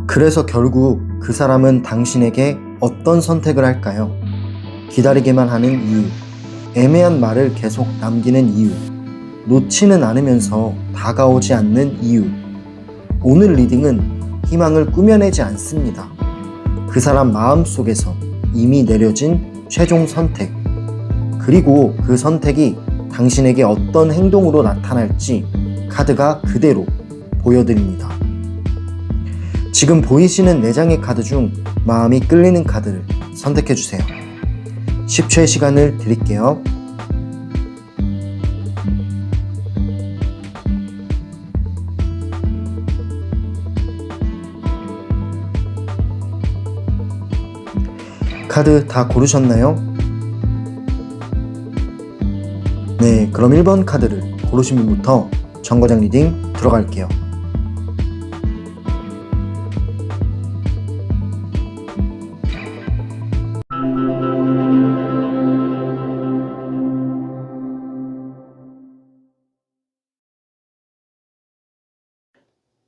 그래서 결국 그 사람은 당신에게 어떤 선택을 할까요? 기다리게만 하는 이유, 애매한 말을 계속 남기는 이유, 놓지는 않으면서 다가오지 않는 이유. 오늘 리딩은 희망을 꾸며내지 않습니다. 그 사람 마음속에서 이미 내려진 최종 선택, 그리고 그 선택이 당신에게 어떤 행동으로 나타날지 카드가 그대로 보여드립니다. 지금 보이시는 4장의 카드 중 마음이 끌리는 카드를 선택해주세요. 10초의 시간을 드릴게요. 카드 다 고르셨나요? 네, 그럼 1번 카드를 고르신 분부터 정거장 리딩 들어갈게요.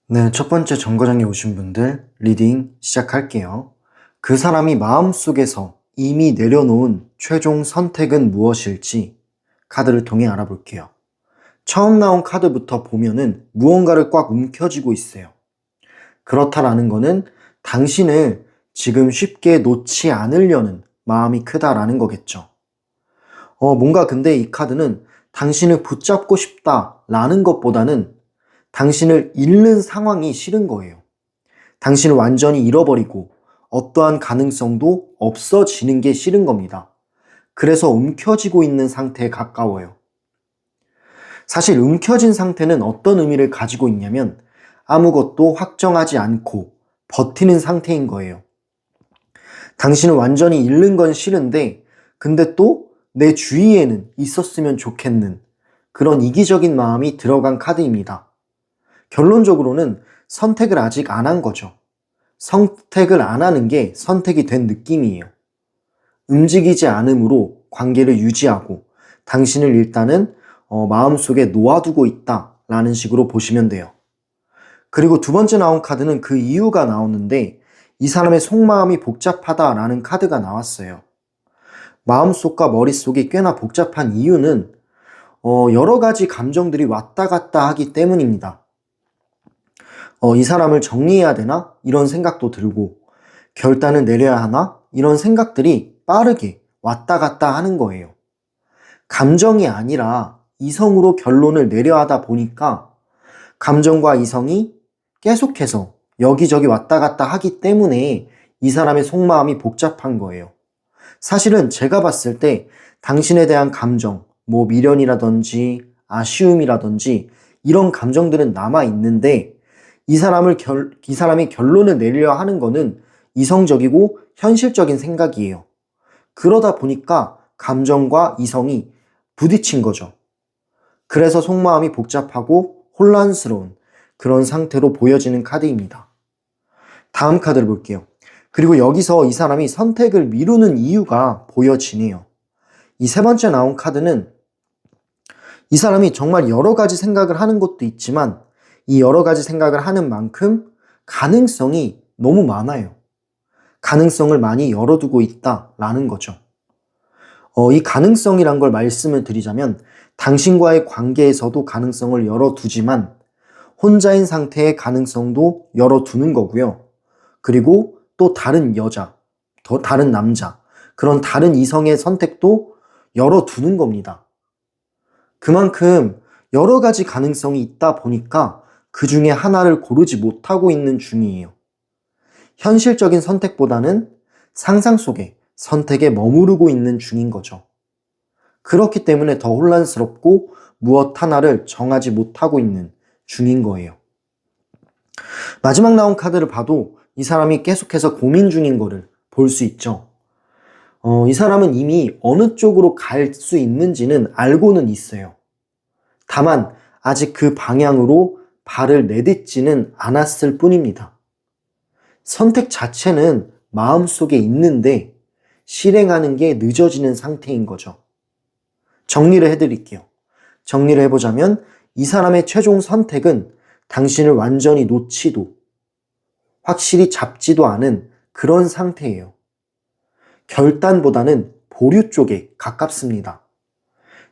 네, 첫 번째 정거장에 오신 분들 리딩 시작할게요. 그 사람이 마음속에서 이미 내려놓은 최종 선택은 무엇일지 카드를 통해 알아볼게요. 처음 나온 카드부터 보면은 무언가를 꽉 움켜쥐고 있어요. 그렇다라는 거는 당신을 지금 쉽게 놓지 않으려는 마음이 크다라는 거겠죠. 뭔가 근데 이 카드는 당신을 붙잡고 싶다라는 것보다는 당신을 잃는 상황이 싫은 거예요. 당신을 완전히 잃어버리고 어떠한 가능성도 없어지는 게 싫은 겁니다. 그래서 움켜쥐고 있는 상태에 가까워요. 사실 움켜진 상태는 어떤 의미를 가지고 있냐면 아무것도 확정하지 않고 버티는 상태인 거예요. 당신을 완전히 잃는 건 싫은데 근데 또 내 주위에는 있었으면 좋겠는 그런 이기적인 마음이 들어간 카드입니다. 결론적으로는 선택을 아직 안 한 거죠. 선택을 안 하는 게 선택이 된 느낌이에요. 움직이지 않음으로 관계를 유지하고 당신을 일단은 마음속에 놓아두고 있다라는 식으로 보시면 돼요. 그리고 두 번째 나온 카드는 그 이유가 나오는데 이 사람의 속마음이 복잡하다라는 카드가 나왔어요. 마음속과 머릿속이 꽤나 복잡한 이유는 여러 가지 감정들이 왔다 갔다 하기 때문입니다. 이 사람을 정리해야 되나? 이런 생각도 들고 결단을 내려야 하나? 이런 생각들이 빠르게 왔다 갔다 하는 거예요. 감정이 아니라 이성으로 결론을 내려야 하다 보니까 감정과 이성이 계속해서 여기저기 왔다 갔다 하기 때문에 이 사람의 속마음이 복잡한 거예요. 사실은 제가 봤을 때 당신에 대한 감정, 미련이라든지 아쉬움이라든지 이런 감정들은 남아있는데 이 사람이 결론을 내려야 하는 거는 이성적이고 현실적인 생각이에요. 그러다 보니까 감정과 이성이 부딪힌 거죠. 그래서 속마음이 복잡하고 혼란스러운 그런 상태로 보여지는 카드입니다. 다음 카드를 볼게요. 그리고 여기서 이 사람이 선택을 미루는 이유가 보여지네요. 이 세 번째 나온 카드는 이 사람이 정말 여러 가지 생각을 하는 것도 있지만 이 여러 가지 생각을 하는 만큼 가능성이 너무 많아요. 가능성을 많이 열어두고 있다라는 거죠. 이 가능성이란 걸 말씀을 드리자면 당신과의 관계에서도 가능성을 열어두지만 혼자인 상태의 가능성도 열어두는 거고요. 그리고 또 다른 여자, 다른 남자, 그런 다른 이성의 선택도 열어두는 겁니다. 그만큼 여러 가지 가능성이 있다 보니까 그 중에 하나를 고르지 못하고 있는 중이에요. 현실적인 선택보다는 상상 속의 선택에 머무르고 있는 중인 거죠. 그렇기 때문에 더 혼란스럽고 무엇 하나를 정하지 못하고 있는 중인 거예요. 마지막 나온 카드를 봐도 이 사람이 계속해서 고민 중인 거를 볼 수 있죠. 이 사람은 이미 어느 쪽으로 갈 수 있는지는 알고는 있어요. 다만 아직 그 방향으로 발을 내딛지는 않았을 뿐입니다. 선택 자체는 마음속에 있는데 실행하는 게 늦어지는 상태인 거죠. 정리를 해드릴게요. 정리를 해보자면 이 사람의 최종 선택은 당신을 완전히 놓지도 확실히 잡지도 않은 그런 상태예요. 결단보다는 보류 쪽에 가깝습니다.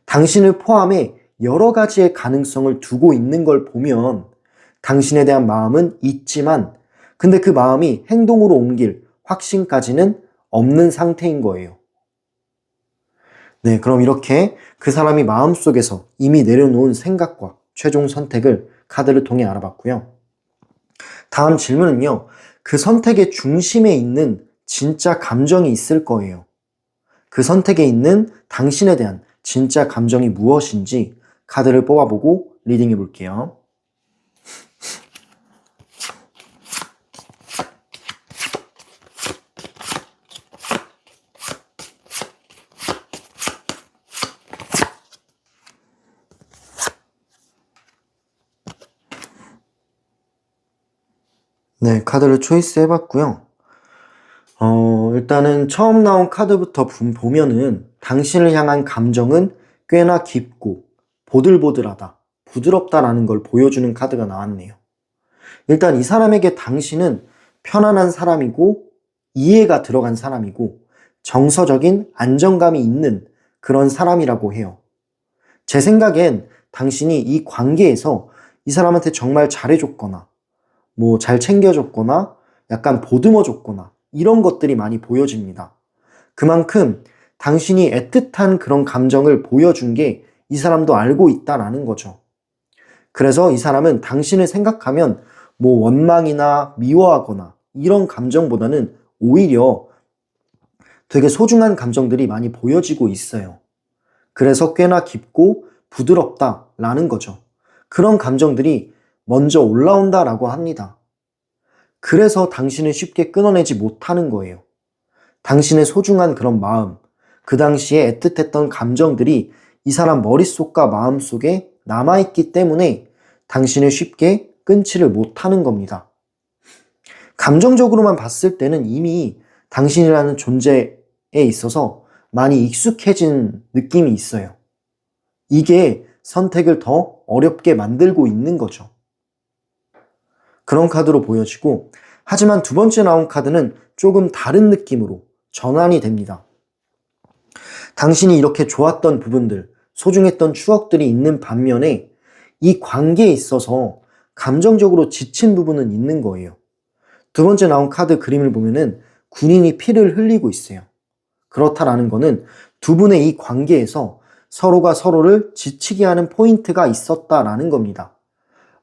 당신을 포함해 여러 가지의 가능성을 두고 있는 걸 보면 당신에 대한 마음은 있지만 근데 그 마음이 행동으로 옮길 확신까지는 없는 상태인 거예요. 네, 그럼 이렇게 그 사람이 마음속에서 이미 내려놓은 생각과 최종 선택을 카드를 통해 알아봤고요. 다음 질문은요. 그 선택의 중심에 있는 진짜 감정이 있을 거예요. 그 선택에 있는 당신에 대한 진짜 감정이 무엇인지 카드를 뽑아보고 리딩해 볼게요. 네, 카드를 초이스 해봤고요. 일단은 처음 나온 카드부터 보면은 당신을 향한 감정은 꽤나 깊고 보들보들하다, 부드럽다라는 걸 보여주는 카드가 나왔네요. 일단 이 사람에게 당신은 편안한 사람이고 이해가 들어간 사람이고 정서적인 안정감이 있는 그런 사람이라고 해요. 제 생각엔 당신이 이 관계에서 이 사람한테 정말 잘해줬거나 뭐 잘 챙겨줬거나 약간 보듬어줬거나 이런 것들이 많이 보여집니다. 그만큼 당신이 애틋한 그런 감정을 보여준 게 이 사람도 알고 있다라는 거죠. 그래서 이 사람은 당신을 생각하면 뭐 원망이나 미워하거나 이런 감정보다는 오히려 되게 소중한 감정들이 많이 보여지고 있어요. 그래서 꽤나 깊고 부드럽다라는 거죠. 그런 감정들이 먼저 올라온다라고 합니다. 그래서 당신을 쉽게 끊어내지 못하는 거예요. 당신의 소중한 그런 마음, 그 당시에 애틋했던 감정들이 이 사람 머릿속과 마음속에 남아있기 때문에 당신을 쉽게 끊지를 못하는 겁니다. 감정적으로만 봤을 때는 이미 당신이라는 존재에 있어서 많이 익숙해진 느낌이 있어요. 이게 선택을 더 어렵게 만들고 있는 거죠. 그런 카드로 보여지고, 하지만 두 번째 나온 카드는 조금 다른 느낌으로 전환이 됩니다. 당신이 이렇게 좋았던 부분들, 소중했던 추억들이 있는 반면에 이 관계에 있어서 감정적으로 지친 부분은 있는 거예요. 두 번째 나온 카드 그림을 보면은 군인이 피를 흘리고 있어요. 그렇다라는 거는 두 분의 이 관계에서 서로가 서로를 지치게 하는 포인트가 있었다라는 겁니다.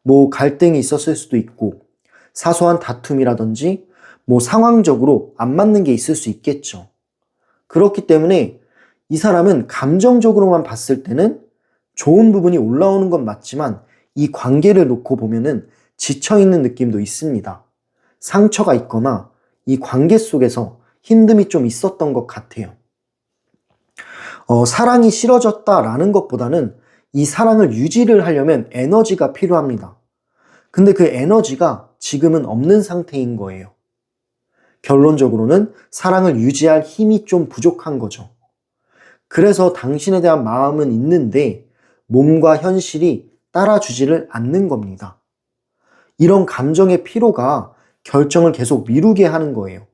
뭐 갈등이 있었을 수도 있고 사소한 다툼이라든지 뭐 상황적으로 안 맞는 게 있을 수 있겠죠. 그렇기 때문에 이 사람은 감정적으로만 봤을 때는 좋은 부분이 올라오는 건 맞지만 이 관계를 놓고 보면은 지쳐있는 느낌도 있습니다. 상처가 있거나 이 관계 속에서 힘듦이 좀 있었던 것 같아요. 사랑이 싫어졌다라는 것보다는 이 사랑을 유지를 하려면 에너지가 필요합니다. 근데 그 에너지가 지금은 없는 상태인 거예요. 결론적으로는 사랑을 유지할 힘이 좀 부족한 거죠. 그래서 당신에 대한 마음은 있는데 몸과 현실이 따라주지를 않는 겁니다. 이런 감정의 피로가 결정을 계속 미루게 하는 거예요.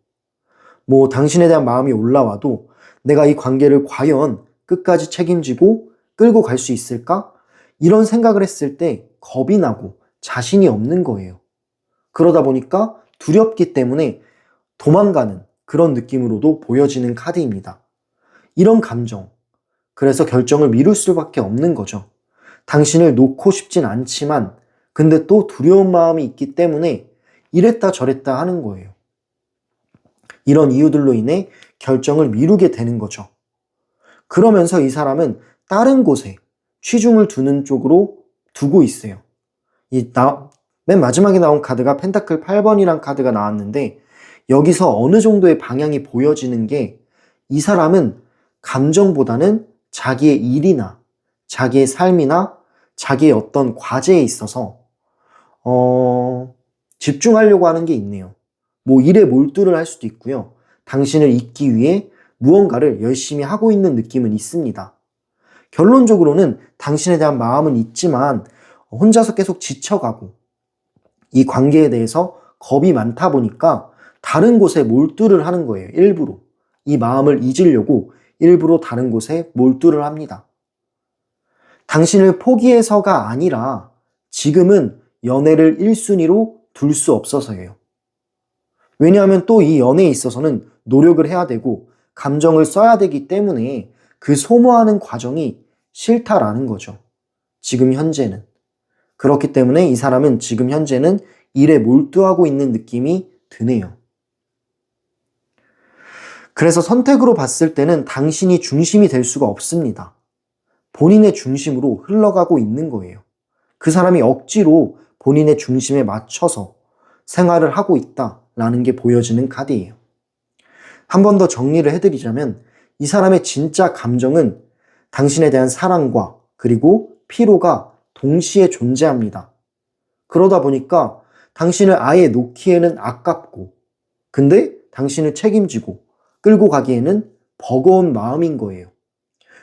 뭐 당신에 대한 마음이 올라와도 내가 이 관계를 과연 끝까지 책임지고 끌고 갈 수 있을까? 이런 생각을 했을 때 겁이 나고 자신이 없는 거예요. 그러다 보니까 두렵기 때문에 도망가는 그런 느낌으로도 보여지는 카드입니다. 이런 감정, 그래서 결정을 미룰 수밖에 없는 거죠. 당신을 놓고 싶진 않지만 근데 또 두려운 마음이 있기 때문에 이랬다 저랬다 하는 거예요. 이런 이유들로 인해 결정을 미루게 되는 거죠. 그러면서 이 사람은 다른 곳에 치중을 두는 쪽으로 두고 있어요. 맨 마지막에 나온 카드가 펜타클 8번이란 카드가 나왔는데 여기서 어느 정도의 방향이 보여지는 게 이 사람은 감정보다는 자기의 일이나 자기의 삶이나 자기의 어떤 과제에 있어서 집중하려고 하는 게 있네요. 뭐 일에 몰두를 할 수도 있고요. 당신을 잊기 위해 무언가를 열심히 하고 있는 느낌은 있습니다. 결론적으로는 당신에 대한 마음은 있지만 혼자서 계속 지쳐가고 이 관계에 대해서 겁이 많다 보니까 다른 곳에 몰두를 하는 거예요. 일부러. 이 마음을 잊으려고 일부러 다른 곳에 몰두를 합니다. 당신을 포기해서가 아니라 지금은 연애를 1순위로 둘 수 없어서예요. 왜냐하면 또 이 연애에 있어서는 노력을 해야 되고 감정을 써야 되기 때문에 그 소모하는 과정이 싫다라는 거죠. 지금 현재는. 그렇기 때문에 이 사람은 지금 현재는 일에 몰두하고 있는 느낌이 드네요. 그래서 선택으로 봤을 때는 당신이 중심이 될 수가 없습니다. 본인의 중심으로 흘러가고 있는 거예요. 그 사람이 억지로 본인의 중심에 맞춰서 생활을 하고 있다라는 게 보여지는 카드예요. 한 번 더 정리를 해드리자면 이 사람의 진짜 감정은 당신에 대한 사랑과 그리고 피로가 동시에 존재합니다. 그러다 보니까 당신을 아예 놓기에는 아깝고 근데 당신을 책임지고 끌고 가기에는 버거운 마음인 거예요.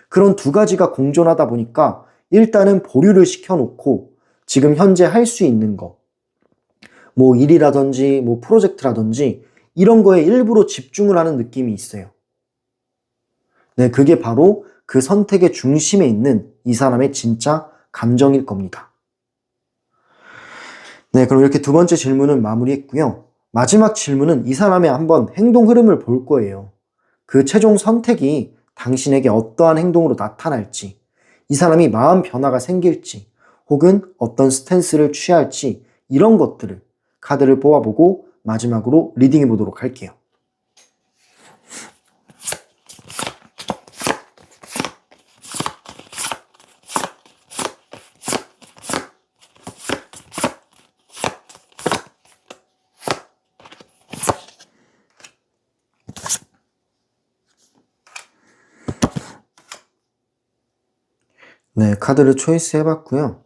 그런 두 가지가 공존하다 보니까 일단은 보류를 시켜놓고 지금 현재 할 수 있는 거, 뭐 일이라든지 뭐 프로젝트라든지 이런 거에 일부러 집중을 하는 느낌이 있어요. 네, 그게 바로 그 선택의 중심에 있는 이 사람의 진짜 감정일 겁니다. 네, 그럼 이렇게 두 번째 질문은 마무리했고요. 마지막 질문은 이 사람의 한번 행동 흐름을 볼 거예요. 그 최종 선택이 당신에게 어떠한 행동으로 나타날지, 이 사람이 마음 변화가 생길지, 혹은 어떤 스탠스를 취할지 이런 것들을 카드를 뽑아보고 마지막으로 리딩해 보도록 할게요. 네, 카드를 초이스 해봤고요.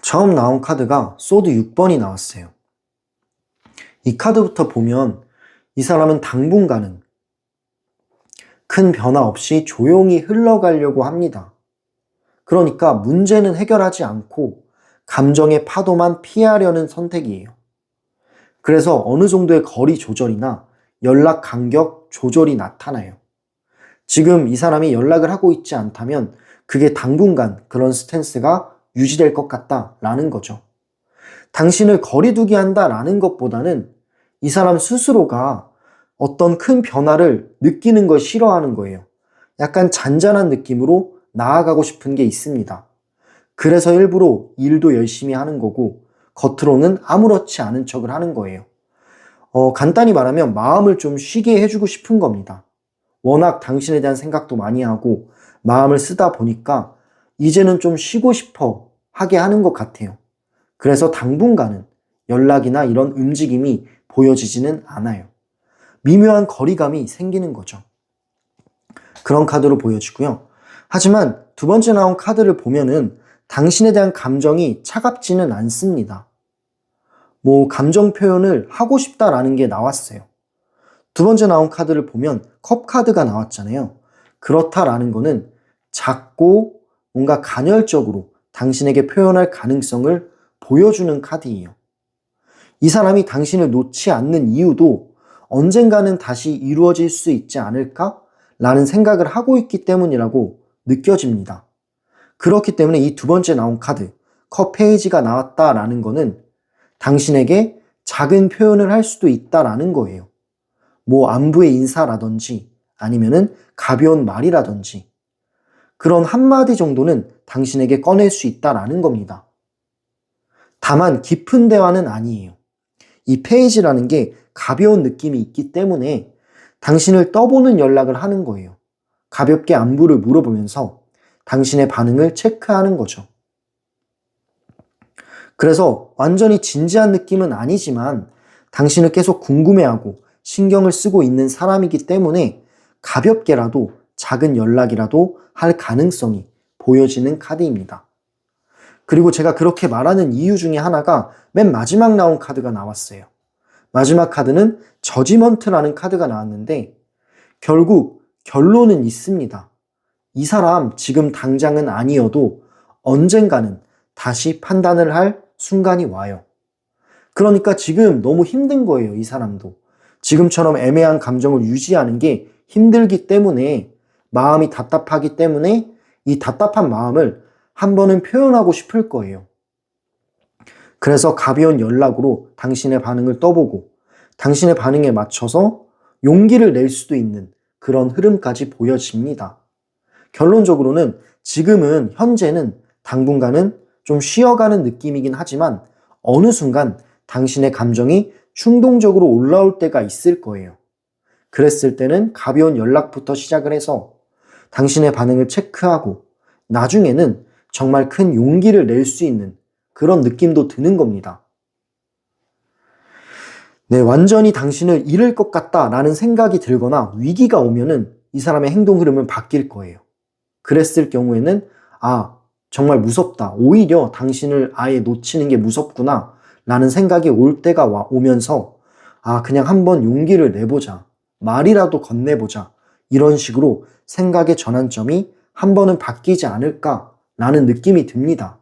처음 나온 카드가 소드 6번이 나왔어요. 이 카드부터 보면 이 사람은 당분간은 큰 변화 없이 조용히 흘러가려고 합니다. 그러니까 문제는 해결하지 않고 감정의 파도만 피하려는 선택이에요. 그래서 어느 정도의 거리 조절이나 연락 간격 조절이 나타나요. 지금 이 사람이 연락을 하고 있지 않다면 그게 당분간 그런 스탠스가 유지될 것 같다라는 거죠. 당신을 거리두기 한다라는 것보다는 이 사람 스스로가 어떤 큰 변화를 느끼는 걸 싫어하는 거예요. 약간 잔잔한 느낌으로 나아가고 싶은 게 있습니다. 그래서 일부러 일도 열심히 하는 거고 겉으로는 아무렇지 않은 척을 하는 거예요. 간단히 말하면 마음을 좀 쉬게 해주고 싶은 겁니다. 워낙 당신에 대한 생각도 많이 하고 마음을 쓰다 보니까 이제는 좀 쉬고 싶어 하게 하는 것 같아요. 그래서 당분간은 연락이나 이런 움직임이 보여지지는 않아요. 미묘한 거리감이 생기는 거죠. 그런 카드로 보여지고요. 하지만 두 번째 나온 카드를 보면은 당신에 대한 감정이 차갑지는 않습니다. 뭐 감정 표현을 하고 싶다라는 게 나왔어요. 두 번째 나온 카드를 보면 컵 카드가 나왔잖아요. 그렇다라는 거는 작고 뭔가 간헐적으로 당신에게 표현할 가능성을 보여주는 카드예요. 이 사람이 당신을 놓지 않는 이유도 언젠가는 다시 이루어질 수 있지 않을까? 라는 생각을 하고 있기 때문이라고 느껴집니다. 그렇기 때문에 이 두 번째 나온 카드, 컵 페이지가 나왔다라는 거는 당신에게 작은 표현을 할 수도 있다라는 거예요. 뭐 안부의 인사라든지 아니면은 가벼운 말이라든지 그런 한마디 정도는 당신에게 꺼낼 수 있다라는 겁니다. 다만 깊은 대화는 아니에요. 이 페이지라는 게 가벼운 느낌이 있기 때문에 당신을 떠보는 연락을 하는 거예요. 가볍게 안부를 물어보면서 당신의 반응을 체크하는 거죠. 그래서 완전히 진지한 느낌은 아니지만 당신을 계속 궁금해하고 신경을 쓰고 있는 사람이기 때문에 가볍게라도 작은 연락이라도 할 가능성이 보여지는 카드입니다. 그리고 제가 그렇게 말하는 이유 중에 하나가 맨 마지막 나온 카드가 나왔어요. 마지막 카드는 저지먼트라는 카드가 나왔는데 결국 결론은 있습니다. 이 사람 지금 당장은 아니어도 언젠가는 다시 판단을 할 순간이 와요. 그러니까 지금 너무 힘든 거예요, 이 사람도. 지금처럼 애매한 감정을 유지하는 게 힘들기 때문에, 마음이 답답하기 때문에 이 답답한 마음을 한 번은 표현하고 싶을 거예요. 그래서 가벼운 연락으로 당신의 반응을 떠보고 당신의 반응에 맞춰서 용기를 낼 수도 있는 그런 흐름까지 보여집니다. 결론적으로는 지금은 현재는 당분간은 좀 쉬어가는 느낌이긴 하지만 어느 순간 당신의 감정이 충동적으로 올라올 때가 있을 거예요. 그랬을 때는 가벼운 연락부터 시작을 해서 당신의 반응을 체크하고 나중에는 정말 큰 용기를 낼 수 있는 그런 느낌도 드는 겁니다. 네, 완전히 당신을 잃을 것 같다라는 생각이 들거나 위기가 오면은 이 사람의 행동 흐름은 바뀔 거예요. 그랬을 경우에는 정말 무섭다. 오히려 당신을 아예 놓치는 게 무섭구나 라는 생각이 올 때가 오면서 그냥 한번 용기를 내보자. 말이라도 건네보자. 이런 식으로 생각의 전환점이 한 번은 바뀌지 않을까라는 느낌이 듭니다.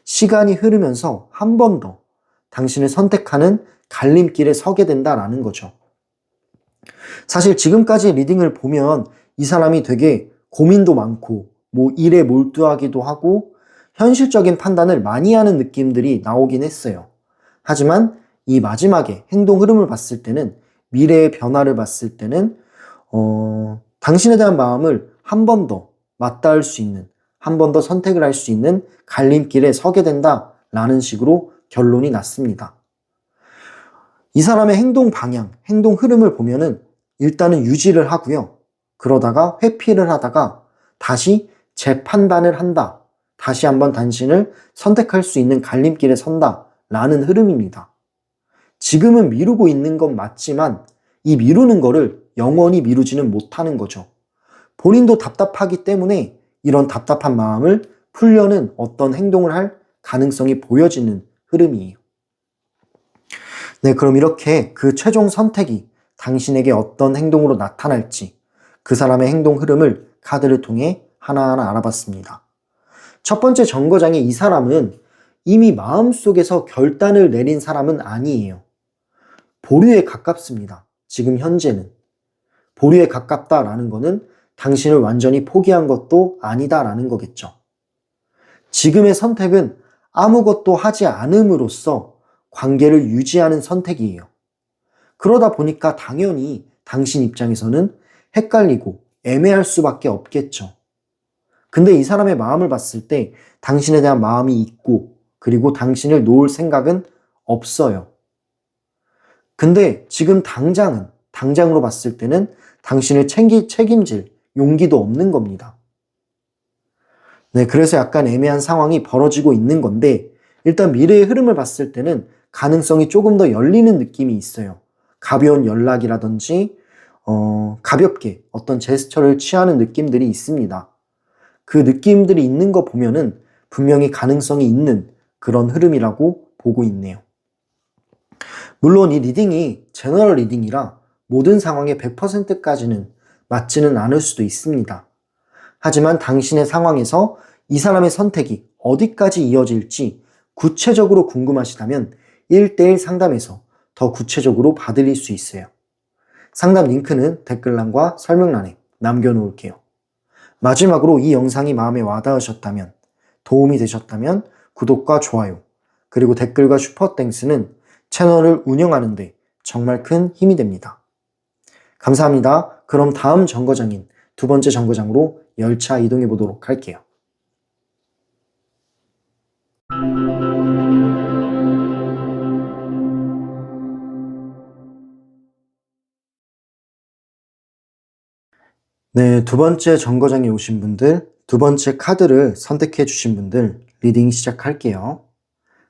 시간이 흐르면서 한 번 더 당신을 선택하는 갈림길에 서게 된다라는 거죠. 사실 지금까지 리딩을 보면 이 사람이 되게 고민도 많고 일에 몰두하기도 하고 현실적인 판단을 많이 하는 느낌들이 나오긴 했어요. 하지만 이 마지막에 행동 흐름을 봤을 때는, 미래의 변화를 봤을 때는 당신에 대한 마음을 한 번 더 맞닿을 수 있는, 한 번 더 선택을 할 수 있는 갈림길에 서게 된다라는 식으로 결론이 났습니다. 이 사람의 행동 방향, 행동 흐름을 보면은 일단은 유지를 하고요. 그러다가 회피를 하다가 다시 재판단을 한다. 다시 한번 당신을 선택할 수 있는 갈림길에 선다라는 흐름입니다. 지금은 미루고 있는 건 맞지만 이 미루는 거를 영원히 미루지는 못하는 거죠. 본인도 답답하기 때문에 이런 답답한 마음을 풀려는 어떤 행동을 할 가능성이 보여지는 흐름이에요. 네, 그럼 이렇게 그 최종 선택이 당신에게 어떤 행동으로 나타날지 그 사람의 행동 흐름을 카드를 통해 하나하나 알아봤습니다. 첫 번째 정거장의 이 사람은 이미 마음속에서 결단을 내린 사람은 아니에요. 보류에 가깝습니다. 지금 현재는. 보류에 가깝다라는 거는 당신을 완전히 포기한 것도 아니다라는 거겠죠. 지금의 선택은 아무것도 하지 않음으로써 관계를 유지하는 선택이에요. 그러다 보니까 당연히 당신 입장에서는 헷갈리고 애매할 수밖에 없겠죠. 근데 이 사람의 마음을 봤을 때 당신에 대한 마음이 있고 그리고 당신을 놓을 생각은 없어요. 근데 지금 당장으로 봤을 때는 당신을 책임질 용기도 없는 겁니다. 네, 그래서 약간 애매한 상황이 벌어지고 있는 건데 일단 미래의 흐름을 봤을 때는 가능성이 조금 더 열리는 느낌이 있어요. 가벼운 연락이라든지 가볍게 어떤 제스처를 취하는 느낌들이 있습니다. 그 느낌들이 있는 거 보면은 분명히 가능성이 있는 그런 흐름이라고 보고 있네요. 물론 이 리딩이 제너럴 리딩이라 모든 상황에 100%까지는 맞지는 않을 수도 있습니다. 하지만 당신의 상황에서 이 사람의 선택이 어디까지 이어질지 구체적으로 궁금하시다면 1대1 상담에서 더 구체적으로 봐드릴 수 있어요. 상담 링크는 댓글란과 설명란에 남겨놓을게요. 마지막으로 이 영상이 마음에 와닿으셨다면, 도움이 되셨다면 구독과 좋아요, 그리고 댓글과 슈퍼땡스는 채널을 운영하는 데 정말 큰 힘이 됩니다. 감사합니다. 그럼 다음 정거장인 두 번째 정거장으로 열차 이동해 보도록 할게요. 네, 두 번째 정거장에 오신 분들, 두 번째 카드를 선택해 주신 분들 리딩 시작할게요.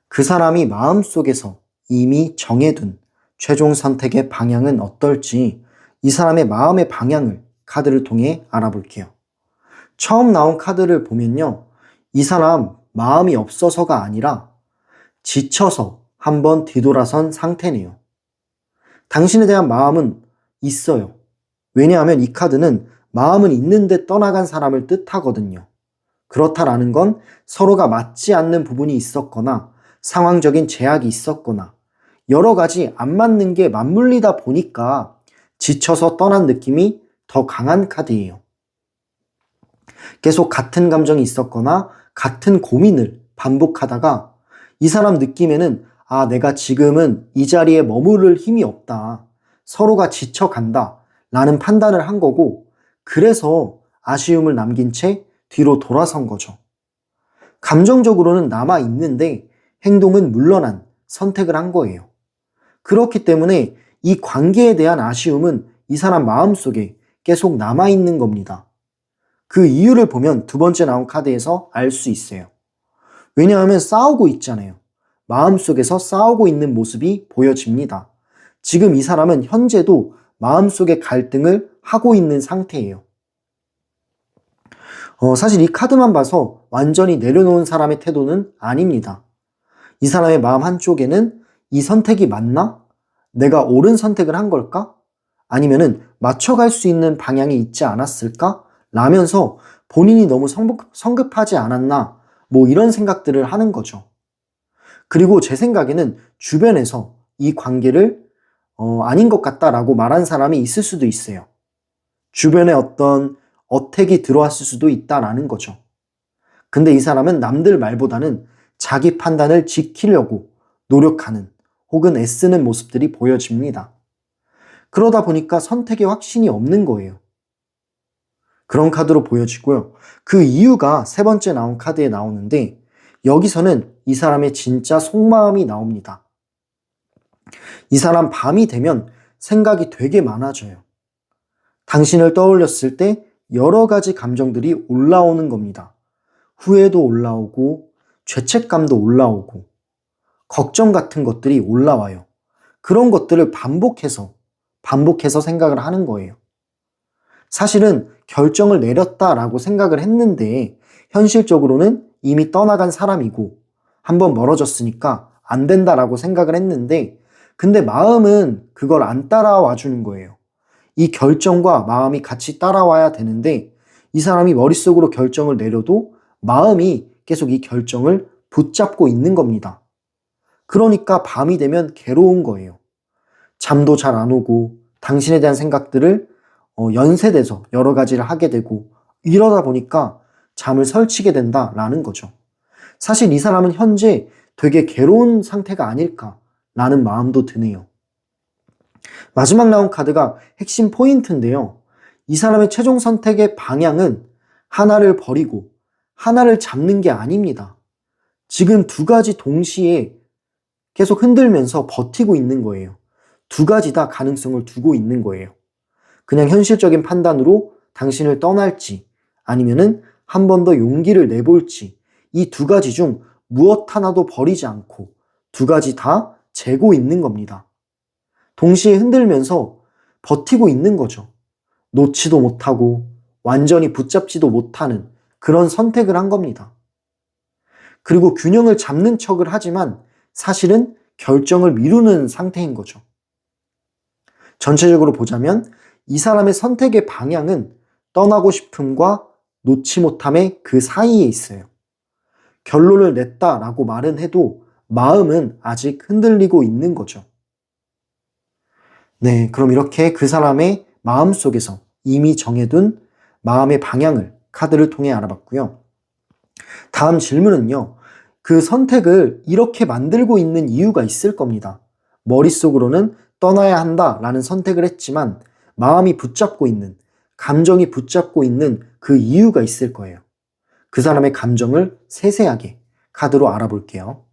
그 사람이 마음속에서 이미 정해둔 최종 선택의 방향은 어떨지 이 사람의 마음의 방향을 카드를 통해 알아볼게요. 처음 나온 카드를 보면요. 이 사람 마음이 없어서가 아니라 지쳐서 한번 뒤돌아선 상태네요. 당신에 대한 마음은 있어요. 왜냐하면 이 카드는 마음은 있는데 떠나간 사람을 뜻하거든요. 그렇다라는 건 서로가 맞지 않는 부분이 있었거나 상황적인 제약이 있었거나 여러 가지 안 맞는 게 맞물리다 보니까 지쳐서 떠난 느낌이 더 강한 카드예요. 계속 같은 감정이 있었거나 같은 고민을 반복하다가 이 사람 느낌에는 내가 지금은 이 자리에 머무를 힘이 없다. 서로가 지쳐간다. 라는 판단을 한 거고, 그래서 아쉬움을 남긴 채 뒤로 돌아선 거죠. 감정적으로는 남아있는데 행동은 물러난 선택을 한 거예요. 그렇기 때문에 이 관계에 대한 아쉬움은 이 사람 마음속에 계속 남아있는 겁니다. 그 이유를 보면 두 번째 나온 카드에서 알 수 있어요. 왜냐하면 싸우고 있잖아요. 마음속에서 싸우고 있는 모습이 보여집니다. 지금 이 사람은 현재도 마음속에 갈등을 하고 있는 상태예요. 사실 이 카드만 봐서 완전히 내려놓은 사람의 태도는 아닙니다. 이 사람의 마음 한쪽에는 이 선택이 맞나? 내가 옳은 선택을 한 걸까? 아니면은 맞춰갈 수 있는 방향이 있지 않았을까? 라면서 본인이 너무 성급하지 않았나? 이런 생각들을 하는 거죠. 그리고 제 생각에는 주변에서 이 관계를 아닌 것 같다라고 말한 사람이 있을 수도 있어요. 주변에 어떤 어택이 들어왔을 수도 있다라는 거죠. 근데 이 사람은 남들 말보다는 자기 판단을 지키려고 노력하는 혹은 애쓰는 모습들이 보여집니다. 그러다 보니까 선택에 확신이 없는 거예요. 그런 카드로 보여지고요. 그 이유가 세 번째 나온 카드에 나오는데 여기서는 이 사람의 진짜 속마음이 나옵니다. 이 사람 밤이 되면 생각이 되게 많아져요. 당신을 떠올렸을 때 여러 가지 감정들이 올라오는 겁니다. 후회도 올라오고 죄책감도 올라오고 걱정 같은 것들이 올라와요. 그런 것들을 반복해서 생각을 하는 거예요. 사실은 결정을 내렸다라고 생각을 했는데 현실적으로는 이미 떠나간 사람이고 한번 멀어졌으니까 안 된다라고 생각을 했는데 근데 마음은 그걸 안 따라와 주는 거예요. 이 결정과 마음이 같이 따라와야 되는데 이 사람이 머릿속으로 결정을 내려도 마음이 계속 이 결정을 붙잡고 있는 겁니다. 그러니까 밤이 되면 괴로운 거예요. 잠도 잘 안 오고 당신에 대한 생각들을 연쇄돼서 여러 가지를 하게 되고 이러다 보니까 잠을 설치게 된다라는 거죠. 사실 이 사람은 현재 되게 괴로운 상태가 아닐까라는 마음도 드네요. 마지막 나온 카드가 핵심 포인트인데요. 이 사람의 최종 선택의 방향은 하나를 버리고 하나를 잡는 게 아닙니다. 지금 두 가지 동시에 계속 흔들면서 버티고 있는 거예요. 두 가지 다 가능성을 두고 있는 거예요. 그냥 현실적인 판단으로 당신을 떠날지 아니면은 한 번 더 용기를 내볼지 이 두 가지 중 무엇 하나도 버리지 않고 두 가지 다 재고 있는 겁니다. 동시에 흔들면서 버티고 있는 거죠. 놓지도 못하고 완전히 붙잡지도 못하는 그런 선택을 한 겁니다. 그리고 균형을 잡는 척을 하지만 사실은 결정을 미루는 상태인 거죠. 전체적으로 보자면 이 사람의 선택의 방향은 떠나고 싶음과 놓지 못함의 그 사이에 있어요. 결론을 냈다라고 말은 해도 마음은 아직 흔들리고 있는 거죠. 네, 그럼 이렇게 그 사람의 마음속에서 이미 정해둔 마음의 방향을 카드를 통해 알아봤고요. 다음 질문은요. 그 선택을 이렇게 만들고 있는 이유가 있을 겁니다. 머릿속으로는 떠나야 한다라는 선택을 했지만 마음이 붙잡고 있는, 감정이 붙잡고 있는 그 이유가 있을 거예요. 그 사람의 감정을 세세하게 카드로 알아볼게요.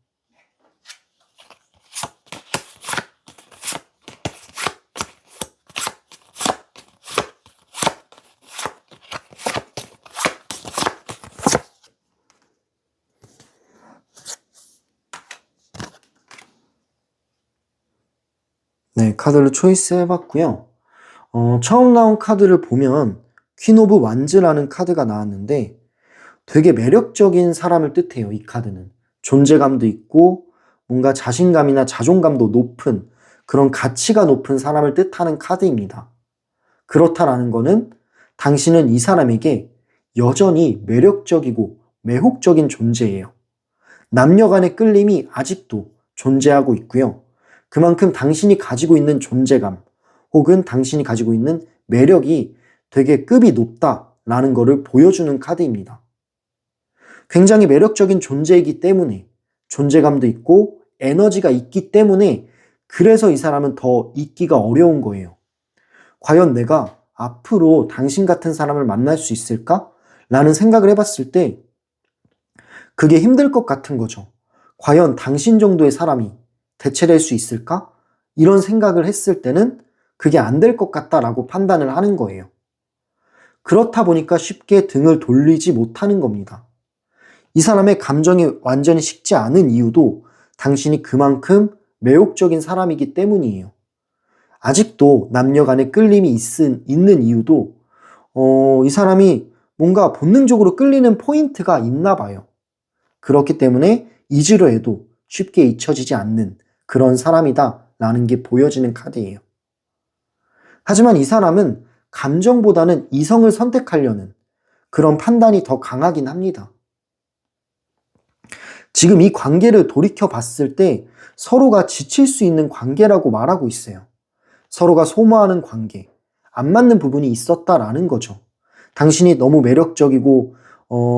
네, 카드를 초이스 해봤고요. 처음 나온 카드를 보면 퀸 오브 완즈라는 카드가 나왔는데 되게 매력적인 사람을 뜻해요, 이 카드는. 존재감도 있고 뭔가 자신감이나 자존감도 높은 그런 가치가 높은 사람을 뜻하는 카드입니다. 그렇다라는 거는 당신은 이 사람에게 여전히 매력적이고 매혹적인 존재예요. 남녀 간의 끌림이 아직도 존재하고 있고요. 그만큼 당신이 가지고 있는 존재감 혹은 당신이 가지고 있는 매력이 되게 급이 높다라는 것을 보여주는 카드입니다. 굉장히 매력적인 존재이기 때문에 존재감도 있고 에너지가 있기 때문에 그래서 이 사람은 더 잊기가 어려운 거예요. 과연 내가 앞으로 당신 같은 사람을 만날 수 있을까? 라는 생각을 해봤을 때 그게 힘들 것 같은 거죠. 과연 당신 정도의 사람이 대체될 수 있을까? 이런 생각을 했을 때는 그게 안 될 것 같다라고 판단을 하는 거예요. 그렇다 보니까 쉽게 등을 돌리지 못하는 겁니다. 이 사람의 감정이 완전히 식지 않은 이유도 당신이 그만큼 매혹적인 사람이기 때문이에요. 아직도 남녀 간의 끌림이 있는 이유도 이 사람이 뭔가 본능적으로 끌리는 포인트가 있나 봐요. 그렇기 때문에 잊으려 해도 쉽게 잊혀지지 않는 그런 사람이다라는 게 보여지는 카드예요. 하지만 이 사람은 감정보다는 이성을 선택하려는 그런 판단이 더 강하긴 합니다. 지금 이 관계를 돌이켜 봤을 때 서로가 지칠 수 있는 관계라고 말하고 있어요. 서로가 소모하는 관계, 안 맞는 부분이 있었다라는 거죠. 당신이 너무 매력적이고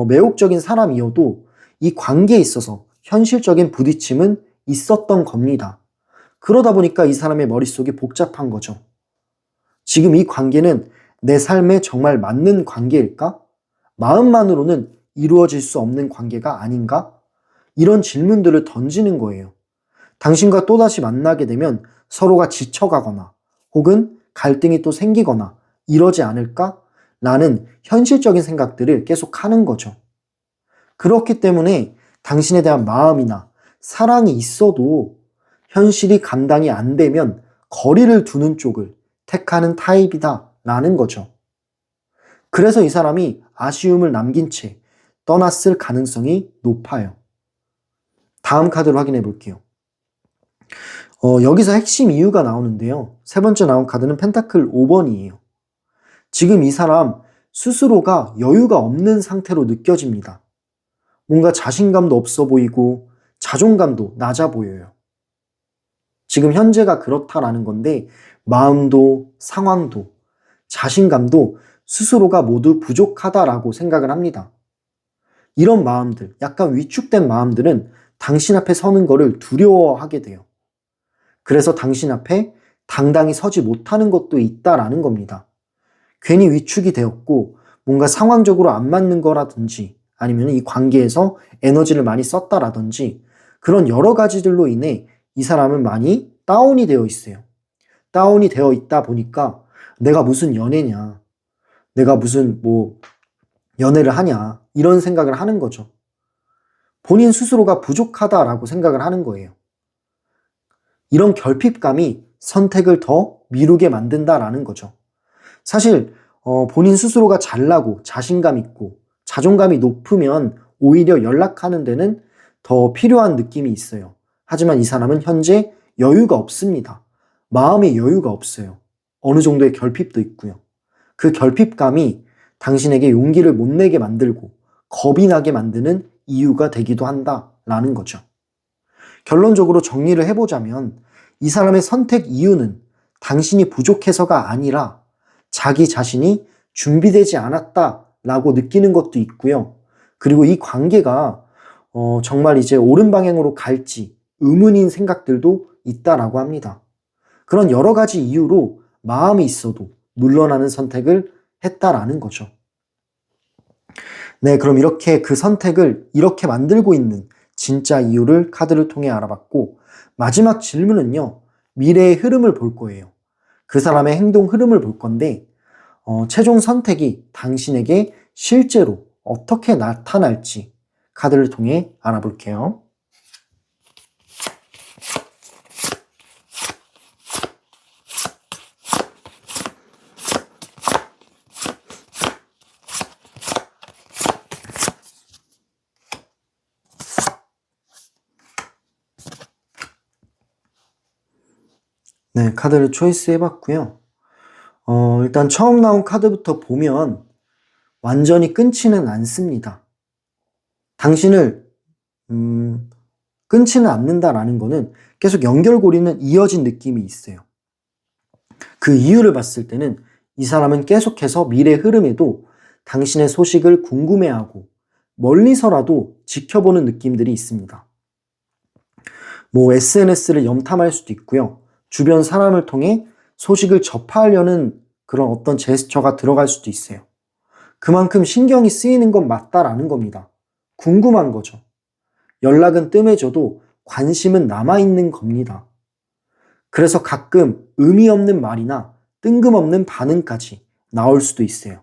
매혹적인 사람이어도 이 관계에 있어서 현실적인 부딪힘은 있었던 겁니다. 그러다 보니까 이 사람의 머릿속이 복잡한 거죠. 지금 이 관계는 내 삶에 정말 맞는 관계일까? 마음만으로는 이루어질 수 없는 관계가 아닌가? 이런 질문들을 던지는 거예요. 당신과 또다시 만나게 되면 서로가 지쳐가거나 혹은 갈등이 또 생기거나 이러지 않을까? 라는 현실적인 생각들을 계속 하는 거죠. 그렇기 때문에 당신에 대한 마음이나 사랑이 있어도 현실이 감당이 안 되면 거리를 두는 쪽을 택하는 타입이다 라는 거죠. 그래서 이 사람이 아쉬움을 남긴 채 떠났을 가능성이 높아요. 다음 카드로 확인해 볼게요. 여기서 핵심 이유가 나오는데요. 세 번째 나온 카드는 펜타클 5번이에요. 지금 이 사람 스스로가 여유가 없는 상태로 느껴집니다. 뭔가 자신감도 없어 보이고 자존감도 낮아 보여요. 지금 현재가 그렇다라는 건데 마음도 상황도 자신감도 스스로가 모두 부족하다라고 생각을 합니다. 이런 마음들, 약간 위축된 마음들은 당신 앞에 서는 거를 두려워하게 돼요. 그래서 당신 앞에 당당히 서지 못하는 것도 있다라는 겁니다. 괜히 위축이 되었고 뭔가 상황적으로 안 맞는 거라든지 아니면 이 관계에서 에너지를 많이 썼다라든지 그런 여러 가지들로 인해 이 사람은 많이 다운이 되어 있어요. 다운이 되어 있다 보니까 내가 무슨 연애냐, 내가 무슨 연애를 하냐 이런 생각을 하는 거죠. 본인 스스로가 부족하다라고 생각을 하는 거예요. 이런 결핍감이 선택을 더 미루게 만든다라는 거죠. 사실 본인 스스로가 잘나고 자신감 있고 자존감이 높으면 오히려 연락하는 데는 더 필요한 느낌이 있어요. 하지만 이 사람은 현재 여유가 없습니다. 마음의 여유가 없어요. 어느 정도의 결핍도 있고요. 그 결핍감이 당신에게 용기를 못 내게 만들고 겁이 나게 만드는 이유가 되기도 한다라는 거죠. 결론적으로 정리를 해보자면 이 사람의 선택 이유는 당신이 부족해서가 아니라 자기 자신이 준비되지 않았다라고 느끼는 것도 있고요. 그리고 이 관계가 정말 이제 옳은 방향으로 갈지 의문인 생각들도 있다라고 합니다. 그런 여러 가지 이유로 마음이 있어도 물러나는 선택을 했다라는 거죠. 네, 그럼 이렇게 그 선택을 이렇게 만들고 있는 진짜 이유를 카드를 통해 알아봤고 마지막 질문은요. 미래의 흐름을 볼 거예요. 그 사람의 행동 흐름을 볼 건데 최종 선택이 당신에게 실제로 어떻게 나타날지 카드를 통해 알아볼게요. 네, 카드를 초이스 해봤고요. 일단 처음 나온 카드부터 보면 완전히 끊지는 않습니다. 당신을 끊지는 않는다라는 거는 계속 연결고리는 이어진 느낌이 있어요. 그 이유를 봤을 때는 이 사람은 계속해서 미래 흐름에도 당신의 소식을 궁금해하고 멀리서라도 지켜보는 느낌들이 있습니다. SNS를 염탐할 수도 있고요. 주변 사람을 통해 소식을 접하려는 그런 어떤 제스처가 들어갈 수도 있어요. 그만큼 신경이 쓰이는 건 맞다라는 겁니다. 궁금한 거죠. 연락은 뜸해져도 관심은 남아있는 겁니다. 그래서 가끔 의미 없는 말이나 뜬금없는 반응까지 나올 수도 있어요.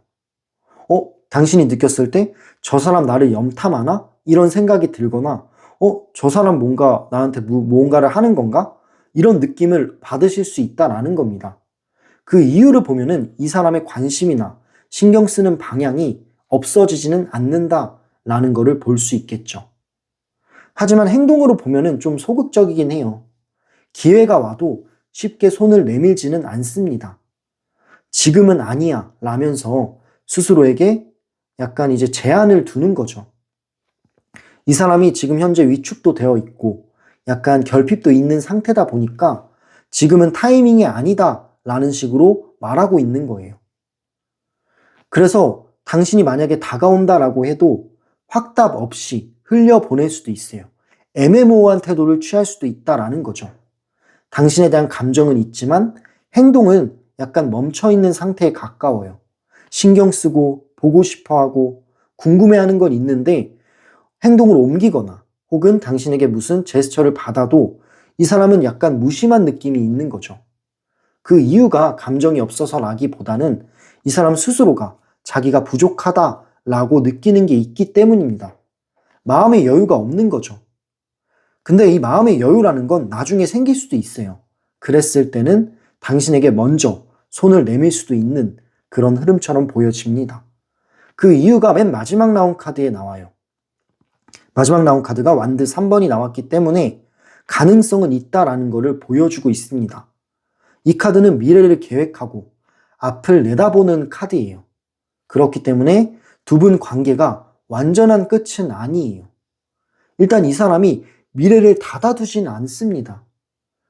당신이 느꼈을 때 저 사람 나를 염탐하나? 이런 생각이 들거나 저 사람 뭔가 나한테 뭔가를 하는 건가? 이런 느낌을 받으실 수 있다라는 겁니다. 그 이유를 보면은 이 사람의 관심이나 신경 쓰는 방향이 없어지지는 않는다라는 것을 볼 수 있겠죠. 하지만 행동으로 보면은 좀 소극적이긴 해요. 기회가 와도 쉽게 손을 내밀지는 않습니다. 지금은 아니야 라면서 스스로에게 약간 이제 제한을 두는 거죠. 이 사람이 지금 현재 위축도 되어 있고 약간 결핍도 있는 상태다 보니까 지금은 타이밍이 아니다 라는 식으로 말하고 있는 거예요. 그래서 당신이 만약에 다가온다라고 해도 확답 없이 흘려보낼 수도 있어요. 애매모호한 태도를 취할 수도 있다라는 거죠. 당신에 대한 감정은 있지만 행동은 약간 멈춰있는 상태에 가까워요. 신경 쓰고 보고 싶어하고 궁금해하는 건 있는데 행동을 옮기거나 혹은 당신에게 무슨 제스처를 받아도 이 사람은 약간 무심한 느낌이 있는 거죠. 그 이유가 감정이 없어서라기보다는 이 사람 스스로가 자기가 부족하다라고 느끼는 게 있기 때문입니다. 마음의 여유가 없는 거죠. 근데 이 마음의 여유라는 건 나중에 생길 수도 있어요. 그랬을 때는 당신에게 먼저 손을 내밀 수도 있는 그런 흐름처럼 보여집니다. 그 이유가 맨 마지막 나온 카드에 나와요. 마지막 나온 카드가 완드 3번이 나왔기 때문에 가능성은 있다라는 것을 보여주고 있습니다. 이 카드는 미래를 계획하고 앞을 내다보는 카드예요. 그렇기 때문에 두 분 관계가 완전한 끝은 아니에요. 일단 이 사람이 미래를 닫아두진 않습니다.